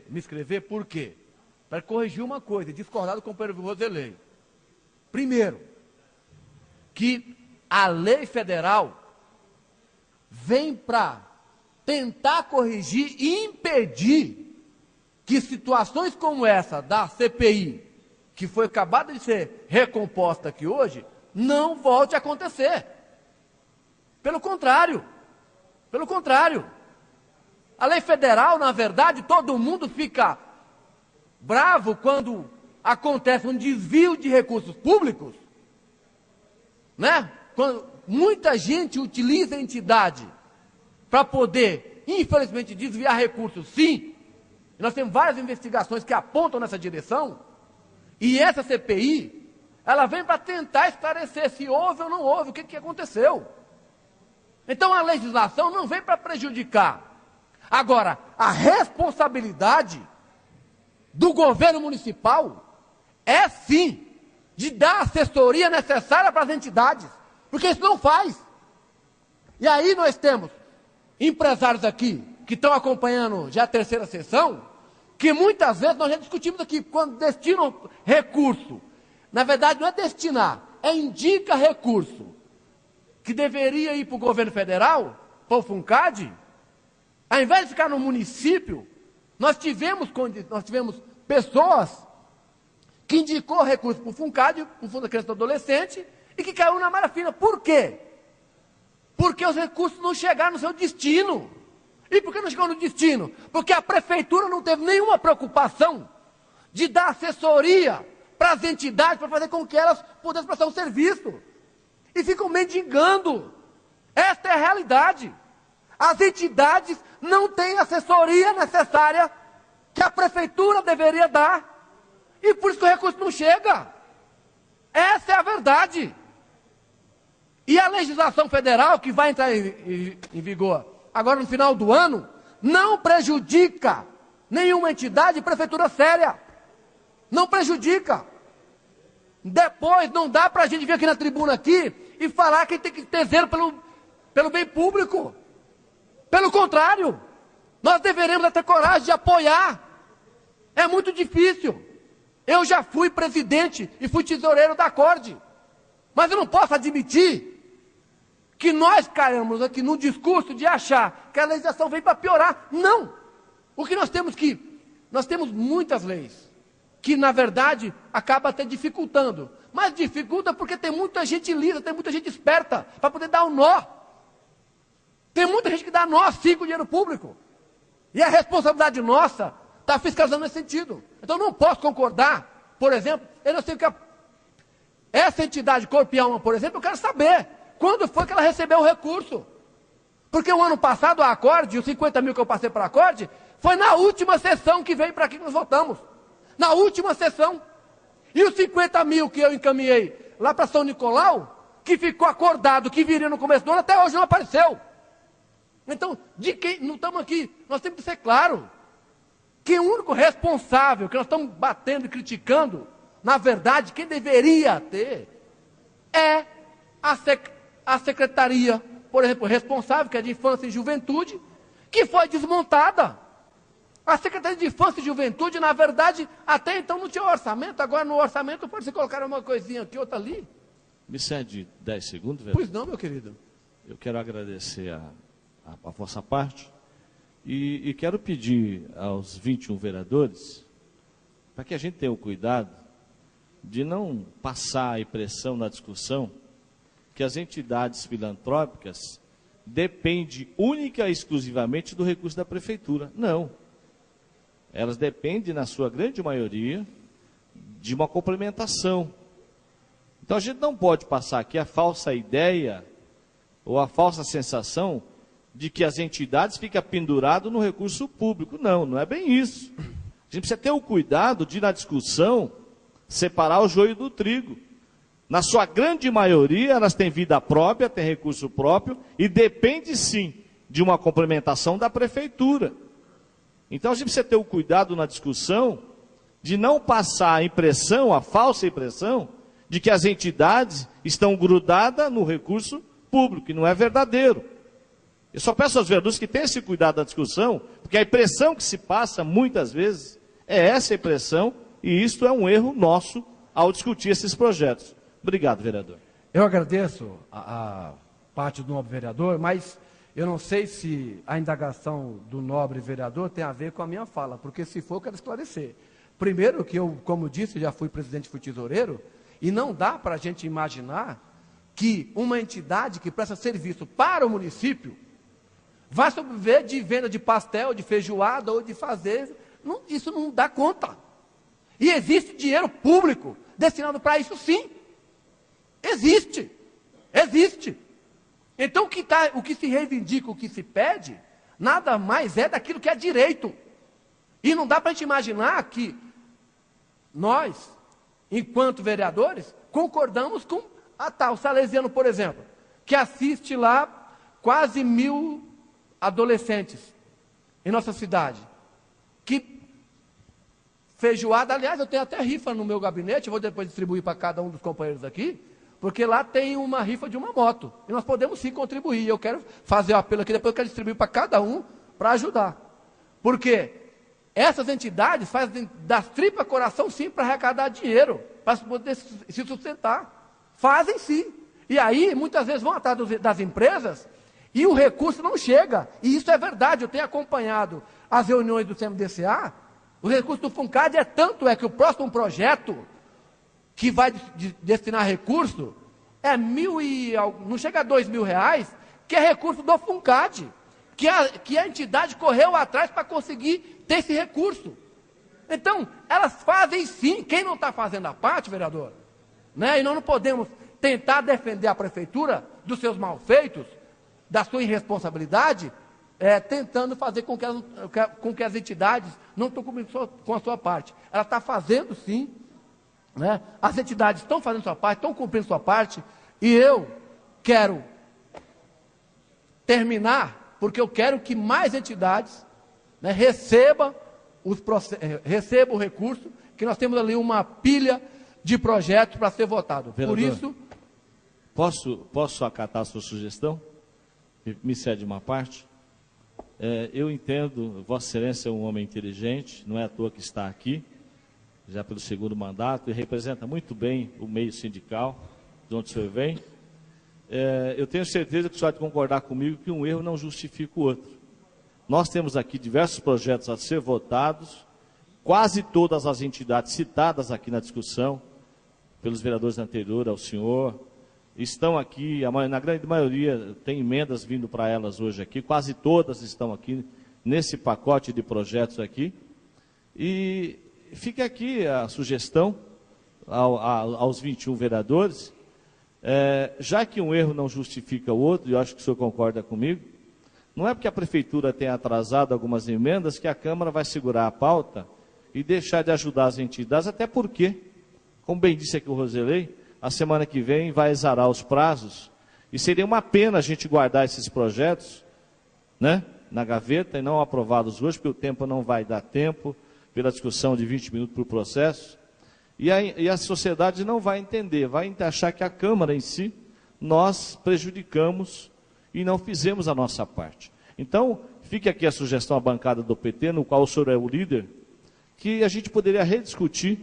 me inscrever por quê? Para corrigir uma coisa e discordar do companheiro Roselei. Primeiro, que a lei federal vem para tentar corrigir e impedir que situações como essa da CPI, que foi acabada de ser recomposta aqui hoje, não volte a acontecer. Pelo contrário. A lei federal, na verdade, todo mundo fica bravo quando acontece um desvio de recursos públicos, né? Quando muita gente utiliza a entidade para poder, infelizmente, desviar recursos, sim. Nós temos várias investigações que apontam nessa direção, e essa CPI, ela vem para tentar esclarecer se houve ou não houve, o que aconteceu. Então a legislação não vem para prejudicar. Agora, a responsabilidade do governo municipal é sim de dar a assessoria necessária para as entidades, porque isso não faz. E aí nós temos empresários aqui que estão acompanhando já a terceira sessão, que muitas vezes nós já discutimos aqui, quando destinam recurso, na verdade não é destinar, é indica recurso, que deveria ir para o governo federal, para o FUNCAD, ao invés de ficar no município, nós tivemos pessoas que indicou recurso para o FUNCAD, o Fundo da Criança e do Adolescente, e que caiu na malha fina. Por quê? Porque os recursos não chegaram no seu destino. E por que não chegou no destino? Porque a prefeitura não teve nenhuma preocupação de dar assessoria para as entidades, para fazer com que elas pudessem prestar um serviço. E ficam mendigando. Esta é a realidade. As entidades não têm assessoria necessária que a prefeitura deveria dar. E por isso que o recurso não chega. Essa é a verdade. E a legislação federal, que vai entrar em vigor agora no final do ano, não prejudica nenhuma entidade e prefeitura séria. Não prejudica. Depois não dá para a gente vir aqui na tribuna aqui e falar que tem que ter zelo pelo bem público. Pelo contrário, nós deveremos ter coragem de apoiar. É muito difícil. Eu já fui presidente e fui tesoureiro da Acorde. Mas eu não posso admitir que nós caímos aqui no discurso de achar que a legislação vem para piorar. Não! O que nós temos muitas leis, que na verdade acaba até dificultando. Mas dificulta porque tem muita gente lisa, tem muita gente esperta, para poder dar um nó. Tem muita gente que dá nó sim com o dinheiro público. E a responsabilidade nossa está fiscalizando nesse sentido. Então não posso concordar, por exemplo, eu não sei o que essa entidade Corpo e Alma, por exemplo, eu quero saber quando foi que ela recebeu o recurso. Porque o ano passado a Acorde, os 50 mil que eu passei para a Acorde, foi na última sessão que veio para aqui que nós votamos. na última sessão. E os 50 mil que eu encaminhei lá para São Nicolau, que ficou acordado, que viria no começo do ano, até hoje não apareceu. Então, de quem, não estamos aqui, nós temos que ser claro, que o único responsável que nós estamos batendo e criticando, na verdade, quem deveria ter, é a secretaria, por exemplo, responsável, que é de Infância e Juventude, que foi desmontada. A Secretaria de Infância e Juventude, na verdade, até então não tinha orçamento, agora no orçamento pode se colocar uma coisinha aqui, outra ali. Me cede 10 segundos, vereador? Pois não, meu querido. Eu quero agradecer a vossa parte e quero pedir aos 21 vereadores para que a gente tenha o cuidado de não passar a impressão na discussão que as entidades filantrópicas dependem única e exclusivamente do recurso da prefeitura. Não. Elas dependem, na sua grande maioria, de uma complementação. Então a gente não pode passar aqui a falsa ideia ou a falsa sensação de que as entidades ficam penduradas no recurso público. Não, não é bem isso. A gente precisa ter o cuidado de, na discussão, separar o joio do trigo. Na sua grande maioria, elas têm vida própria, têm recurso próprio e depende sim de uma complementação da prefeitura. Então a gente precisa ter o cuidado na discussão de não passar a impressão, a falsa impressão, de que as entidades estão grudadas no recurso público, que não é verdadeiro. Eu só peço aos vereadores que tenham esse cuidado na discussão, porque a impressão que se passa muitas vezes é essa impressão, e isto é um erro nosso ao discutir esses projetos. Obrigado, vereador. Eu agradeço a parte do nobre vereador, mas eu não sei se a indagação do nobre vereador tem a ver com a minha fala, porque se for, eu quero esclarecer. Primeiro que eu, como disse, já fui presidente, fui tesoureiro, e não dá para a gente imaginar que uma entidade que presta serviço para o município vai sobreviver de venda de pastel, de feijoada ou de fazer. Não, isso não dá conta. E existe dinheiro público destinado para isso, sim. Existe. Existe. Então o que se reivindica, o que se pede, nada mais é daquilo que é direito. E não dá para a gente imaginar que nós, enquanto vereadores, concordamos com a tal Salesiano, por exemplo, que assiste lá quase 1000 adolescentes em nossa cidade. Que feijoada, aliás, eu tenho até rifa no meu gabinete, eu vou depois distribuir para cada um dos companheiros aqui, porque lá tem uma rifa de uma moto, e nós podemos sim contribuir. Eu quero fazer o apelo aqui, depois eu quero distribuir para cada um, para ajudar. Porque essas entidades fazem das tripas coração sim para arrecadar dinheiro, para poder se sustentar. Fazem sim. E aí, muitas vezes vão atrás das empresas e o recurso não chega. E isso é verdade, eu tenho acompanhado as reuniões do CMDCA, o recurso do FUNCAD é tanto que o próximo projeto que vai destinar recurso é não chega a R$2.000, que é recurso do FUNCAD, que a entidade correu atrás para conseguir ter esse recurso. Então, elas fazem sim. Quem não está fazendo a parte, vereador, né? E nós não podemos tentar defender a prefeitura dos seus malfeitos, da sua irresponsabilidade, tentando fazer com que as entidades não estão cumprindo com a sua parte. Ela está fazendo sim, né? As entidades estão fazendo sua parte, estão cumprindo sua parte, e eu quero terminar, porque eu quero que mais entidades, né, recebam o recurso, que nós temos ali uma pilha de projetos para ser votado. Vereador, por isso... Posso acatar a sua sugestão? Me cede uma parte? Eu entendo, Vossa Excelência é um homem inteligente, não é à toa que está aqui, já pelo segundo mandato, e representa muito bem o meio sindical, de onde o senhor vem. Eu tenho certeza que o senhor vai concordar comigo que um erro não justifica o outro. Nós temos aqui diversos projetos a ser votados, quase todas as entidades citadas aqui na discussão, pelos vereadores anteriores ao senhor, estão aqui, na grande maioria tem emendas vindo para elas hoje aqui, quase todas estão aqui nesse pacote de projetos aqui, e fica aqui a sugestão aos 21 vereadores, já que um erro não justifica o outro, e eu acho que o senhor concorda comigo, não é porque a prefeitura tenha atrasado algumas emendas que a Câmara vai segurar a pauta e deixar de ajudar as entidades, até porque, como bem disse aqui o Roselei, a semana que vem vai exarar os prazos, e seria uma pena a gente guardar esses projetos, né, na gaveta e não aprovados hoje, porque o tempo não vai dar tempo, pela discussão de 20 minutos para o processo, e a sociedade não vai entender, vai achar que a Câmara em si, nós prejudicamos e não fizemos a nossa parte. Então, fique aqui a sugestão à bancada do PT, no qual o senhor é o líder, que a gente poderia rediscutir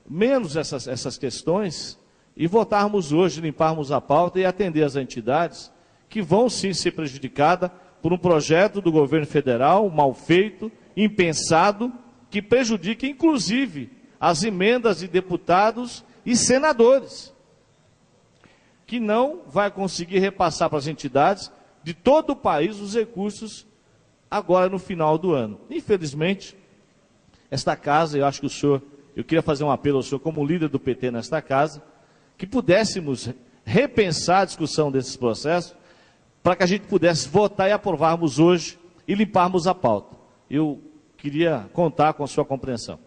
menos essas questões e votarmos hoje, limparmos a pauta e atender as entidades que vão sim ser prejudicadas por um projeto do governo federal mal feito, impensado, que prejudica inclusive as emendas de deputados e senadores, que não vai conseguir repassar para as entidades de todo o país os recursos agora no final do ano. Infelizmente, esta casa, eu acho que eu queria fazer um apelo ao senhor como líder do PT nesta casa, que pudéssemos repensar a discussão desses processos, para que a gente pudesse votar e aprovarmos hoje e limparmos a pauta. Eu queria contar com a sua compreensão.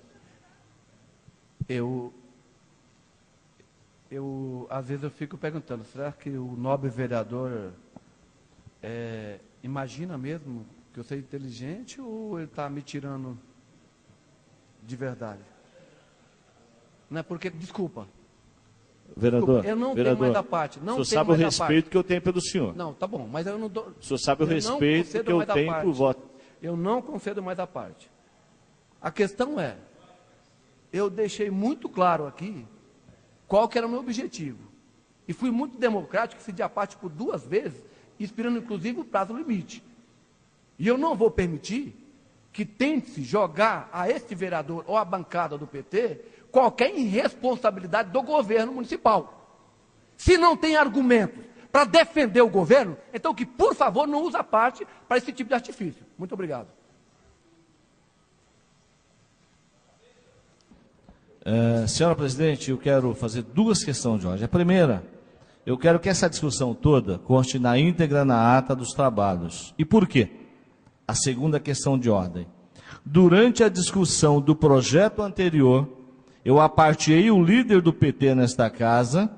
Às vezes eu fico perguntando, será que o nobre vereador imagina mesmo que eu sou inteligente ou ele está me tirando de verdade? Não é porque, desculpa. Vereador, eu não tenho mais da parte. Não o senhor sabe o respeito que eu tenho pelo senhor. Não, tá bom, mas eu não dou. O senhor sabe o respeito que eu tenho por voto. Eu não concedo mais a parte. A questão é, eu deixei muito claro aqui qual que era o meu objetivo. E fui muito democrático, cedi a parte por 2 vezes, esperando inclusive o prazo limite. E eu não vou permitir que tente-se jogar a este vereador ou a bancada do PT qualquer irresponsabilidade do governo municipal. Se não tem argumentos para defender o governo, então que, por favor, não use a parte para esse tipo de artifício. Muito obrigado. Senhora presidente, eu quero fazer 2 questões de ordem. A primeira, eu quero que essa discussão toda conste na íntegra na ata dos trabalhos. E por quê? A segunda questão de ordem. Durante a discussão do projeto anterior, eu apartei o líder do PT nesta casa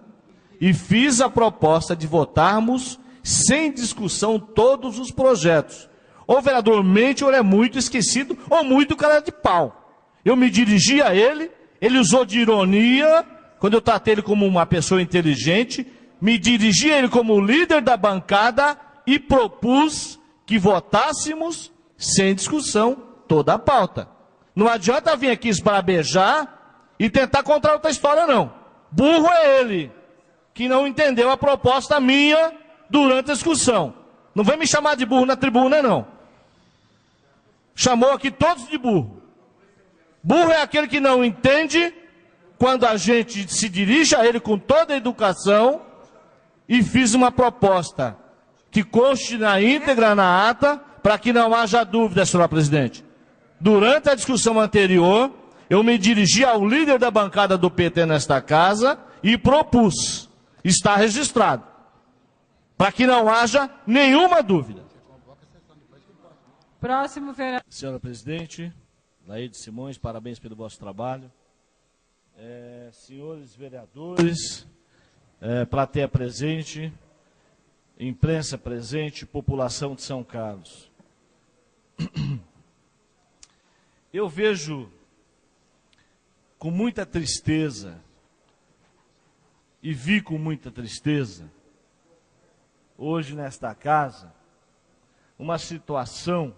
e fiz a proposta de votarmos sem discussão todos os projetos. O vereador mente ou é muito esquecido ou muito cara de pau. Eu me dirigi a ele, ele usou de ironia, quando eu tratei ele como uma pessoa inteligente, me dirigi a ele como líder da bancada e propus que votássemos sem discussão toda a pauta. Não adianta vir aqui esbravejar e tentar contar outra história, não. Burro é ele, que não entendeu a proposta minha durante a discussão. Não vem me chamar de burro na tribuna, não. Chamou aqui todos de burro. Burro é aquele que não entende quando a gente se dirige a ele com toda a educação e fiz uma proposta que conste na íntegra na ata para que não haja dúvida, senhora presidente. Durante a discussão anterior, eu me dirigi ao líder da bancada do PT nesta casa e propus, está registrado, para que não haja nenhuma dúvida. Próximo vereador. Senhora presidente, Laide Simões, parabéns pelo vosso trabalho. Senhores vereadores, plateia presente, imprensa presente, população de São Carlos. Eu vejo com muita tristeza, e vi com muita tristeza, hoje nesta casa, uma situação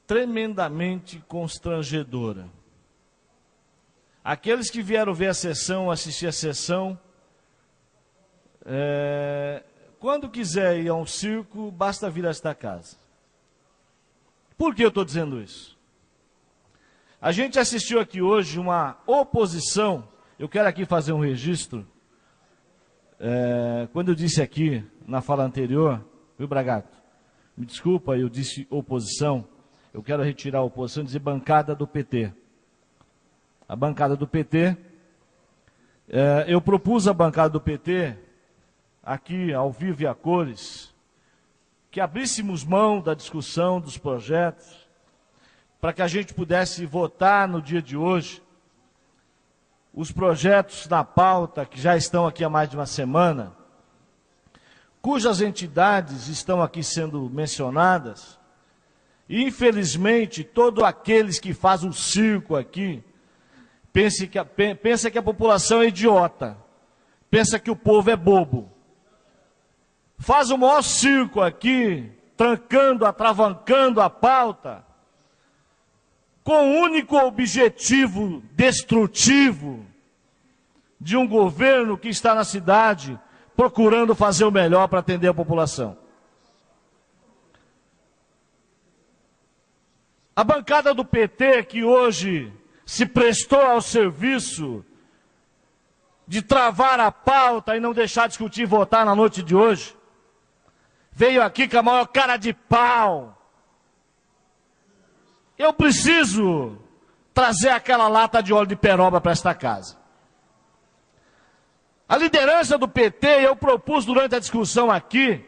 tremendamente constrangedora. Aqueles que vieram ver a sessão, assistir a sessão, quando quiser ir a um circo, basta vir a esta casa. Por que eu estou dizendo isso? A gente assistiu aqui hoje uma oposição, eu quero aqui fazer um registro, quando eu disse aqui, na fala anterior, viu, Bragato? Me desculpa, eu disse oposição, eu quero retirar a oposição e dizer bancada do PT. A bancada do PT, eu propus a bancada do PT, aqui ao vivo e a cores, que abríssemos mão da discussão dos projetos, para que a gente pudesse votar no dia de hoje os projetos na pauta, que já estão aqui há mais de uma semana, cujas entidades estão aqui sendo mencionadas, e infelizmente todos aqueles que fazem o circo aqui, pensa que a população é idiota, pensa que o povo é bobo. Faz o maior circo aqui, trancando, atravancando a pauta, com o único objetivo destrutivo de um governo que está na cidade procurando fazer o melhor para atender a população. A bancada do PT, que hoje se prestou ao serviço de travar a pauta e não deixar discutir e votar na noite de hoje, veio aqui com a maior cara de pau. Eu preciso trazer aquela lata de óleo de peroba para esta casa. A liderança do PT, eu propus durante a discussão aqui,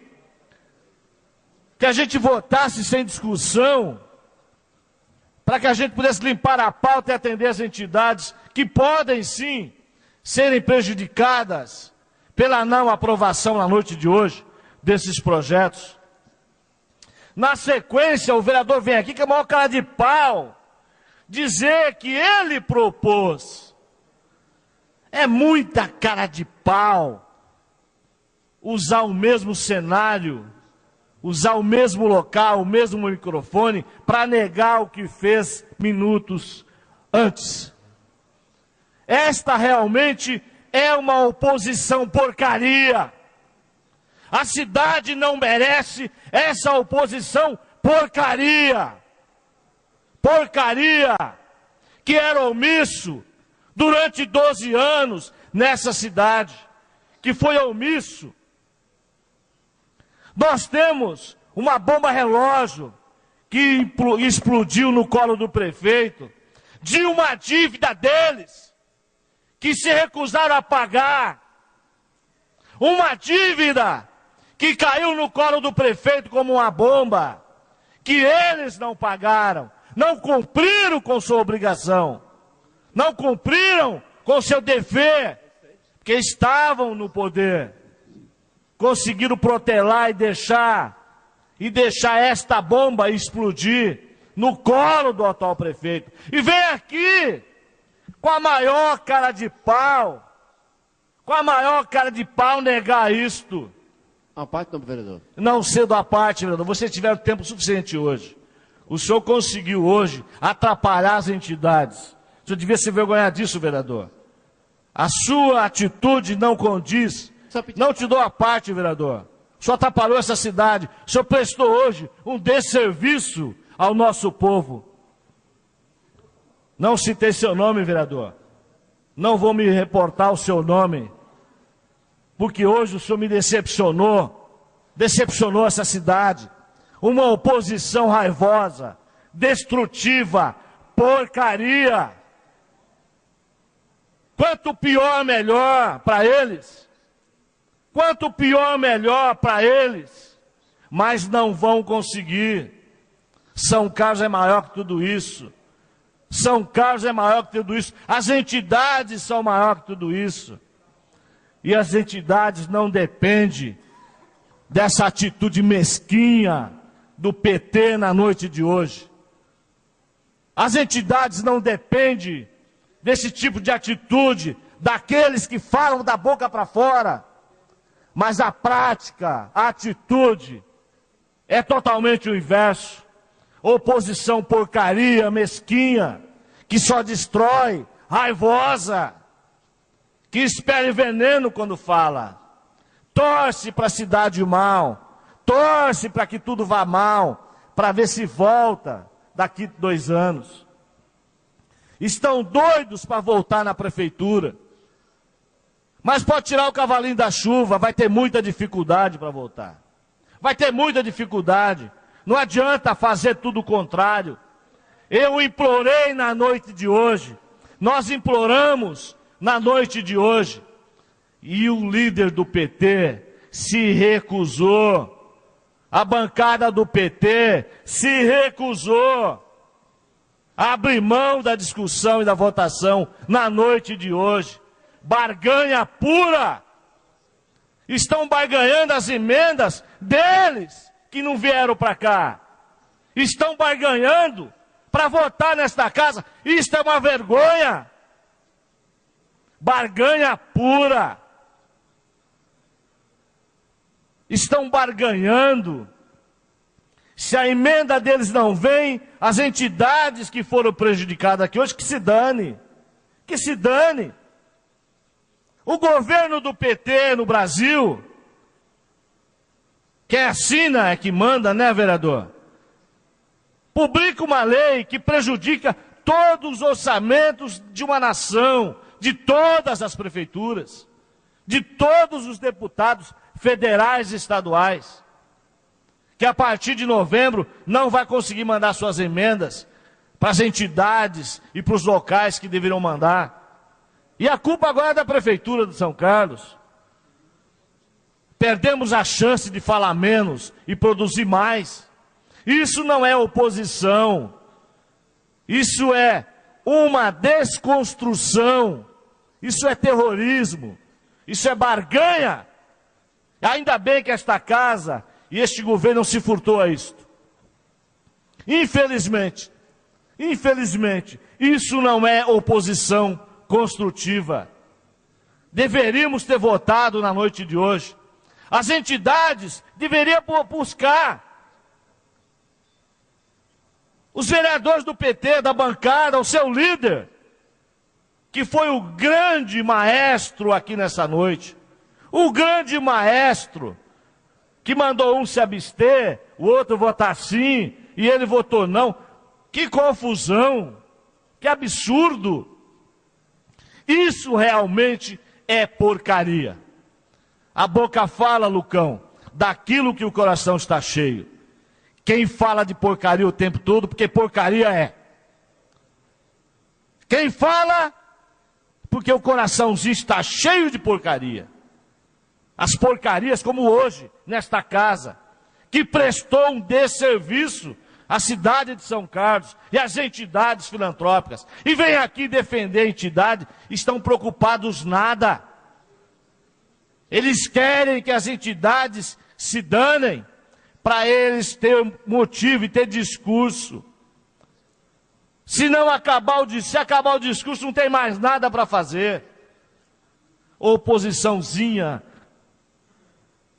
que a gente votasse sem discussão, para que a gente pudesse limpar a pauta e atender as entidades que podem sim serem prejudicadas pela não aprovação na noite de hoje desses projetos. Na sequência, o vereador vem aqui com a maior cara de pau dizer que ele propôs. É muita cara de pau usar o mesmo cenário, usar o mesmo local, o mesmo microfone, para negar o que fez minutos antes. Esta realmente é uma oposição porcaria. A cidade não merece essa oposição porcaria. Porcaria que era omisso durante 12 anos nessa cidade, que foi omisso. Nós temos uma bomba relógio que explodiu no colo do prefeito, de uma dívida deles, que se recusaram a pagar. Uma dívida que caiu no colo do prefeito como uma bomba, que eles não pagaram, não cumpriram com sua obrigação, não cumpriram com seu dever, porque estavam no poder. Conseguiram protelar e deixar esta bomba explodir no colo do atual prefeito. E vem aqui com a maior cara de pau, negar isto. A parte não, vereador. Não cedo à parte, vereador. Vocês tiveram tempo suficiente hoje. O senhor conseguiu hoje atrapalhar as entidades. O senhor devia se envergonhar disso, vereador. A sua atitude não condiz. Não te dou a parte, vereador. O senhor atrapalhou essa cidade. O senhor prestou hoje um desserviço ao nosso povo. Não citei seu nome, vereador. Não vou me reportar o seu nome. Porque hoje o senhor me decepcionou essa cidade. Uma oposição raivosa, destrutiva, porcaria. Quanto pior, melhor para eles. Quanto pior, melhor para eles. Mas não vão conseguir. São Carlos é maior que tudo isso. São Carlos é maior que tudo isso. As entidades são maior que tudo isso. E as entidades não dependem dessa atitude mesquinha do PT na noite de hoje. As entidades não dependem desse tipo de atitude daqueles que falam da boca para fora. Mas a prática, a atitude é totalmente o inverso. Oposição porcaria, mesquinha, que só destrói, raivosa, que espere veneno quando fala. Torce para a cidade mal, torce para que tudo vá mal, para ver se volta daqui 2 anos. Estão doidos para voltar na prefeitura. Mas pode tirar o cavalinho da chuva, vai ter muita dificuldade para voltar. Vai ter muita dificuldade. Não adianta fazer tudo o contrário. Eu implorei na noite de hoje. Nós imploramos na noite de hoje. E o líder do PT se recusou. A bancada do PT se recusou a abrir mão da discussão e da votação na noite de hoje. Barganha pura! Estão barganhando as emendas deles que não vieram para cá. Estão barganhando para votar nesta casa. Isto é uma vergonha. Barganha pura. Estão barganhando. Se a emenda deles não vem, as entidades que foram prejudicadas aqui hoje, que se dane. Que se dane. O governo do PT no Brasil, quem assina é que manda, né, vereador? Publica uma lei que prejudica todos os orçamentos de uma nação, de todas as prefeituras, de todos os deputados federais e estaduais, que a partir de novembro não vai conseguir mandar suas emendas para as entidades e para os locais que deveriam mandar. E a culpa agora é da Prefeitura de São Carlos. Perdemos a chance de falar menos e produzir mais. Isso não é oposição. Isso é uma desconstrução. Isso é terrorismo. Isso é barganha. Ainda bem que esta casa e este governo não se furtou a isto. Infelizmente, isso não é oposição construtiva. Deveríamos ter votado na noite de hoje. As entidades deveriam buscar. Os vereadores do PT, da bancada, o seu líder, que foi o grande maestro aqui nessa noite. O grande maestro, que mandou um se abster, o outro votar sim, e ele votou não. Que confusão, que absurdo. Isso realmente é porcaria. A boca fala, Lucão, daquilo que o coração está cheio. Quem fala de porcaria o tempo todo, porque porcaria é. Quem fala, porque o coraçãozinho está cheio de porcaria. As porcarias como hoje, nesta casa, que prestou um desserviço à cidade de São Carlos e às entidades filantrópicas. E vem aqui defender a entidade, estão preocupados nada. Eles querem que as entidades se danem para eles ter motivo e ter discurso. Se acabar o discurso, não tem mais nada para fazer. Oposiçãozinha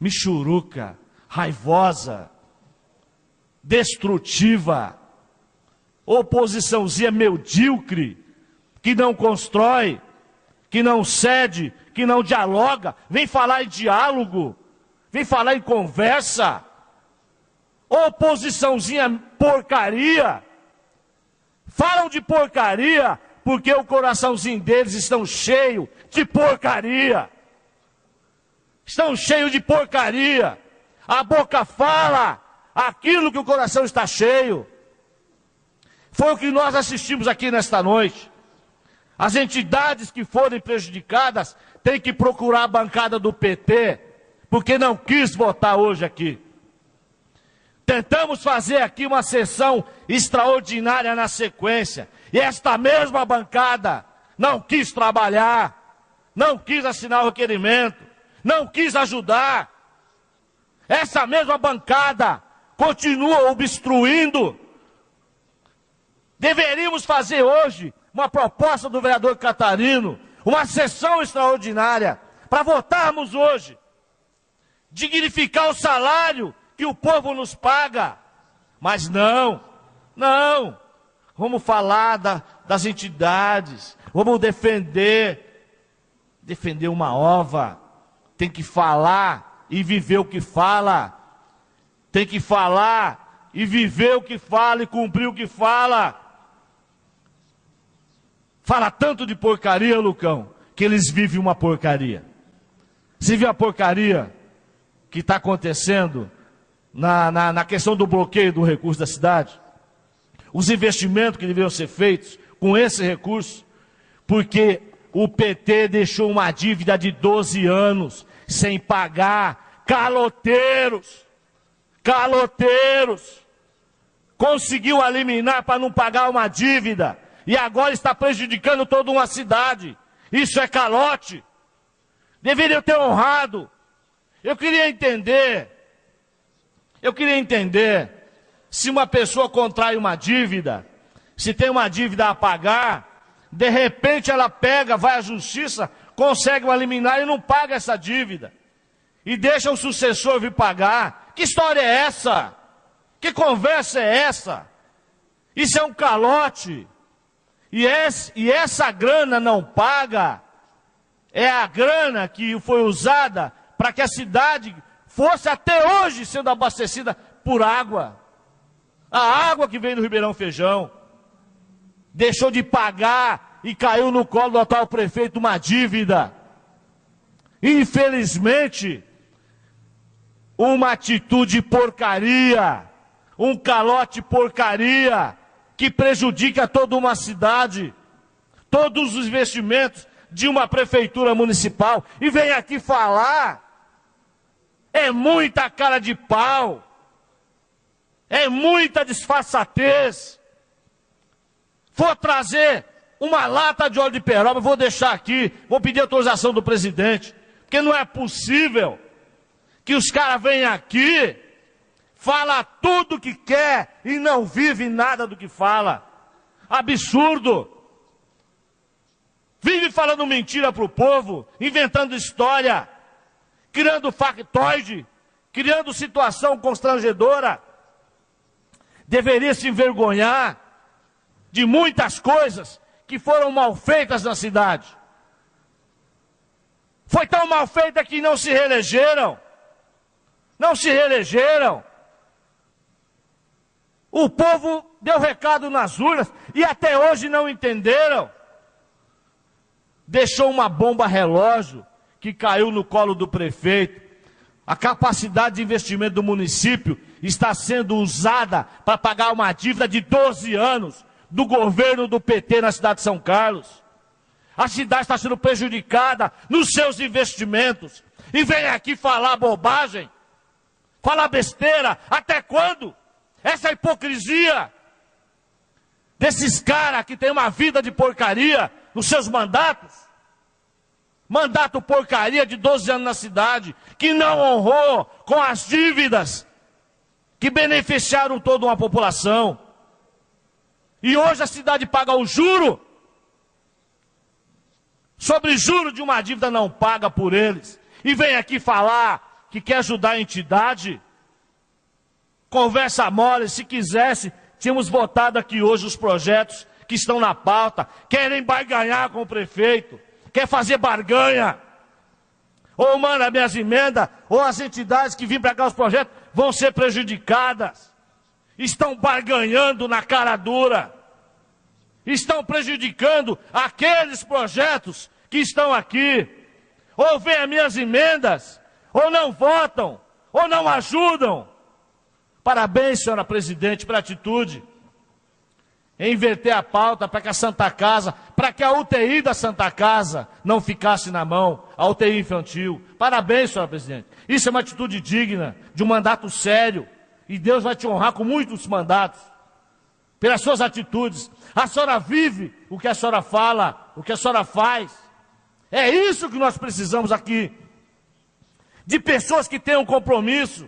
michuruca, raivosa, destrutiva, oposiçãozinha medíocre, que não constrói, que não cede, que não dialoga, vem falar em diálogo, vem falar em conversa, oposiçãozinha porcaria, falam de porcaria, porque o coraçãozinho deles estão cheio de porcaria. Estão cheios de porcaria. A boca fala aquilo que o coração está cheio. Foi o que nós assistimos aqui nesta noite. As entidades que forem prejudicadas têm que procurar a bancada do PT, porque não quis votar hoje aqui. Tentamos fazer aqui uma sessão extraordinária na sequência, e esta mesma bancada não quis trabalhar, não quis assinar o requerimento, não quis ajudar. Essa mesma bancada continua obstruindo. Deveríamos fazer hoje uma proposta do vereador Catarino, uma sessão extraordinária, para votarmos hoje, dignificar o salário que o povo nos paga. Mas não, vamos falar das entidades, vamos defender uma ova. Tem que falar e viver o que fala. Tem que falar e viver o que fala e cumprir o que fala. Fala tanto de porcaria, Lucão, que eles vivem uma porcaria. Você viu a porcaria que está acontecendo na questão do bloqueio do recurso da cidade? Os investimentos que deveriam ser feitos com esse recurso, porque o PT deixou uma dívida de 12 anos sem pagar. Caloteiros caloteiros. Conseguiu eliminar para não pagar uma dívida. E agora está prejudicando toda uma cidade. Isso é calote. Deveriam ter honrado. Eu queria entender se uma pessoa contrai uma dívida, se tem uma dívida a pagar, de repente ela pega, vai à justiça, consegue uma liminar e não paga essa dívida. E deixa o sucessor vir pagar. Que história é essa? Que conversa é essa? Isso é um calote. E essa grana não paga. É a grana que foi usada para que a cidade fosse até hoje sendo abastecida por água. A água que vem do Ribeirão Feijão. Deixou de pagar e caiu no colo do atual prefeito uma dívida. Infelizmente, uma atitude porcaria, um calote porcaria, que prejudica toda uma cidade, todos os investimentos de uma prefeitura municipal. E vem aqui falar, é muita cara de pau, é muita disfarçatez. For trazer uma lata de óleo de peroba, vou deixar aqui, vou pedir autorização do presidente, porque não é possível que os caras venham aqui, fala tudo que quer e não vive nada do que fala. Absurdo. Vive falando mentira para o povo, inventando história, criando factoide, criando situação constrangedora. Deveria se envergonhar de muitas coisas que foram mal feitas na cidade. Foi tão mal feita que não se reelegeram. Não se reelegeram. O povo deu recado nas urnas e até hoje não entenderam. Deixou uma bomba relógio que caiu no colo do prefeito. A capacidade de investimento do município está sendo usada para pagar uma dívida de 12 anos do governo do PT na cidade de São Carlos. A cidade está sendo prejudicada nos seus investimentos. E vem aqui falar bobagem, falar besteira. Até quando? Essa hipocrisia desses caras que têm uma vida de porcaria nos seus mandatos. Mandato porcaria de 12 anos na cidade, que não honrou com as dívidas que beneficiaram toda uma população. E hoje a cidade paga o juro sobre juro de uma dívida não paga por eles. E vem aqui falar que quer ajudar a entidade. Conversa mole, se quisesse, tínhamos votado aqui hoje os projetos que estão na pauta. Querem barganhar com o prefeito, quer fazer barganha. Ou manda minhas emendas, ou as entidades que vêm para cá os projetos vão ser prejudicadas. Estão barganhando na cara dura. Estão prejudicando aqueles projetos que estão aqui. Ou vêm as minhas emendas, ou não votam, ou não ajudam. Parabéns, senhora presidente, pela atitude em inverter a pauta para que a Santa Casa, para que a UTI da Santa Casa não ficasse na mão, a UTI infantil. Parabéns, senhora presidente. Isso é uma atitude digna de um mandato sério. E Deus vai te honrar com muitos mandatos, pelas suas atitudes. A senhora vive o que a senhora fala, o que a senhora faz. É isso que nós precisamos aqui. De pessoas que tenham compromisso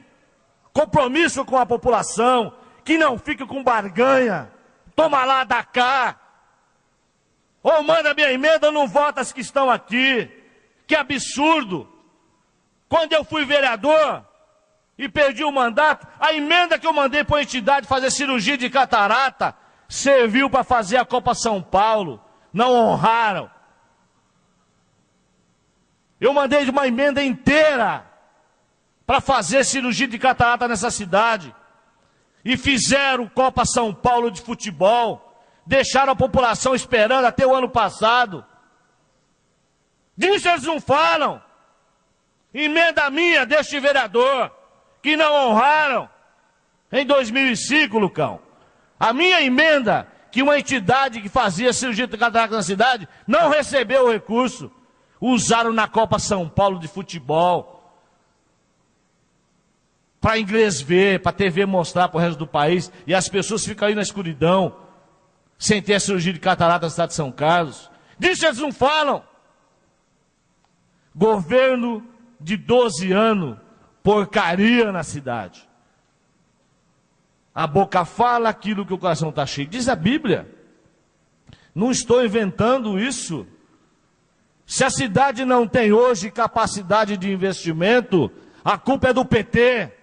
com a população, que não fiquem com barganha, toma lá, dá cá. Ou manda minha emenda, não vota as que estão aqui. Que absurdo. Quando eu fui vereador e perdi o mandato, a emenda que eu mandei para a entidade fazer cirurgia de catarata serviu para fazer a Copa São Paulo. Não honraram. Eu mandei uma emenda inteira para fazer cirurgia de catarata nessa cidade. E fizeram Copa São Paulo de futebol. Deixaram a população esperando até o ano passado. Disso eles não falam. Emenda minha deste vereador, que não honraram em 2005, Lucão. A minha emenda, que uma entidade que fazia cirurgia de catarata na cidade, não recebeu o recurso. Usaram na Copa São Paulo de futebol. para inglês ver, para a TV mostrar para o resto do país, e as pessoas ficam aí na escuridão, sem ter a cirurgia de catarata na cidade de São Carlos. Disso eles não falam. Governo de 12 anos, porcaria na cidade. A boca fala aquilo que o coração está cheio. Diz a Bíblia. Não estou inventando isso. Se a cidade não tem hoje capacidade de investimento, a culpa é do PT,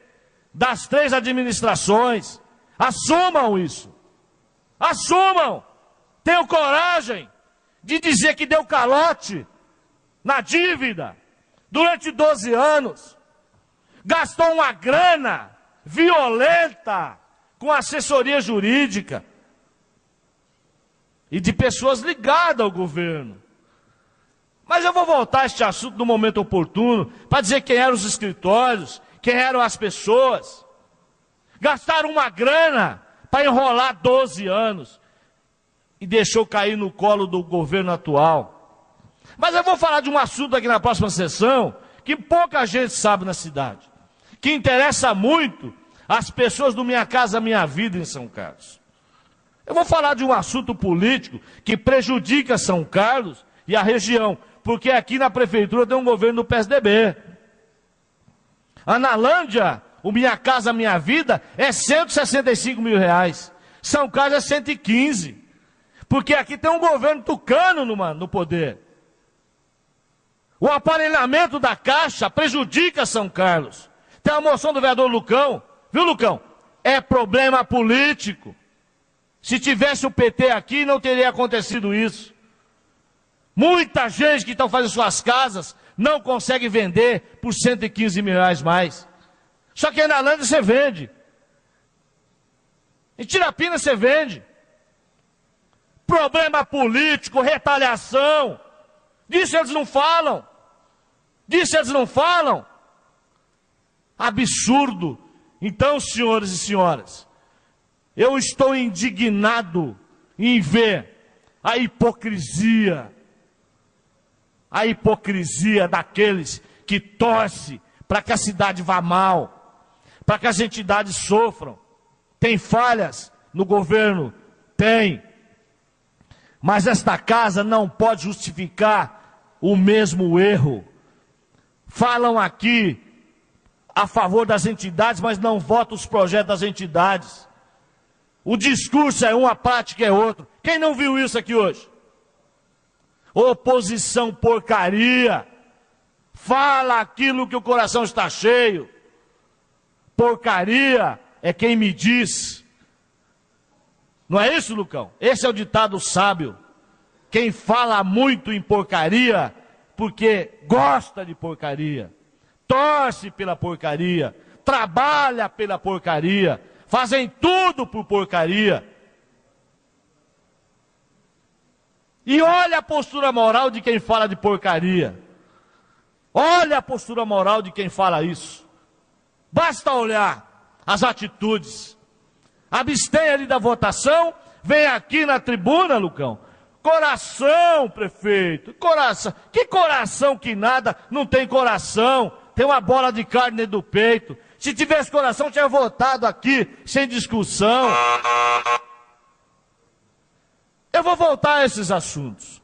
das 3 administrações. Assumam isso. Assumam. Tenham coragem de dizer que deu calote na dívida durante 12 anos. Gastou uma grana violenta com assessoria jurídica e de pessoas ligadas ao governo. Mas eu vou voltar a este assunto no momento oportuno, para dizer quem eram os escritórios, quem eram as pessoas. Gastaram uma grana para enrolar 12 anos e deixou cair no colo do governo atual. Mas eu vou falar de um assunto aqui na próxima sessão, que pouca gente sabe na cidade, que interessa muito as pessoas do Minha Casa Minha Vida em São Carlos. Eu vou falar de um assunto político que prejudica São Carlos e a região, porque aqui na prefeitura tem um governo do PSDB. Analândia, o Minha Casa Minha Vida, é 165 mil reais. São Carlos é 115. Porque aqui tem um governo tucano no poder. O aparelhamento da Caixa prejudica São Carlos. Tem a moção do vereador Lucão. Viu, Lucão? É problema político. Se tivesse o PT aqui, não teria acontecido isso. Muita gente que estão fazendo suas casas não consegue vender por 115 mil reais mais. Só que aí na Lândia você vende. Em Tirapina você vende. Problema político, retaliação. Disso eles não falam. Disso eles não falam. Absurdo. Então, senhores e senhoras, eu estou indignado em ver a hipocrisia daqueles que torcem para que a cidade vá mal, para que as entidades sofram. Tem falhas no governo? Tem. Mas esta casa não pode justificar o mesmo erro. Falam aqui a favor das entidades, mas não votam os projetos das entidades. O discurso é um, a prática é outro. Quem não viu isso aqui hoje? Oposição porcaria. Fala aquilo que o coração está cheio. Porcaria é quem me diz. Não é isso, Lucão? Esse é o ditado sábio. Quem fala muito em porcaria, porque gosta de porcaria, torce pela porcaria, trabalha pela porcaria, fazem tudo por porcaria. E olha a postura moral de quem fala de porcaria. Olha a postura moral de quem fala isso. Basta olhar as atitudes. Abstenha ali da votação, vem aqui na tribuna, Lucão. Coração, prefeito, coração. Que coração que nada, não tem coração. Tem uma bola de carne dentro do peito. Se tivesse coração, tinha votado aqui, sem discussão. Eu vou voltar a esses assuntos.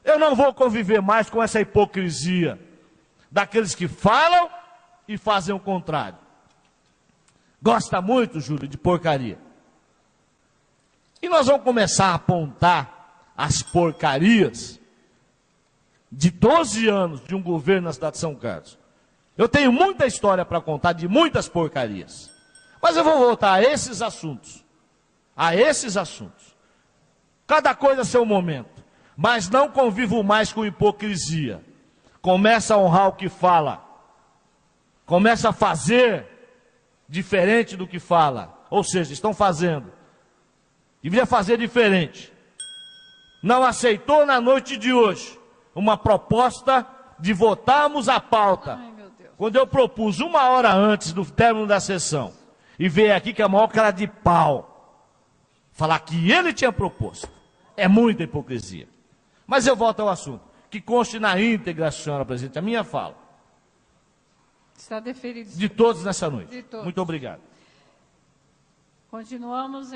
Eu não vou conviver mais com essa hipocrisia daqueles que falam e fazem o contrário. Gosta muito, Júlio, de porcaria. E nós vamos começar a apontar as porcarias de 12 anos de um governo na cidade de São Carlos. Eu tenho muita história para contar de muitas porcarias. Mas eu vou voltar a esses assuntos. A esses assuntos. Cada coisa a seu momento. Mas não convivo mais com hipocrisia. Começa a honrar o que fala. Começa a fazer diferente do que fala. Ou seja, estão fazendo. Deveria fazer diferente. Não aceitou na noite de hoje uma proposta de votarmos a pauta. Ai, meu Deus. Quando eu propus 1 hora antes do término da sessão, e veio aqui que é a maior cara de pau, falar que ele tinha proposto. É muita hipocrisia. Mas eu volto ao assunto. Que conste na íntegra, senhora presidente, a minha fala. Está deferido. De todos nessa noite. De todos. Muito obrigado. Continuamos em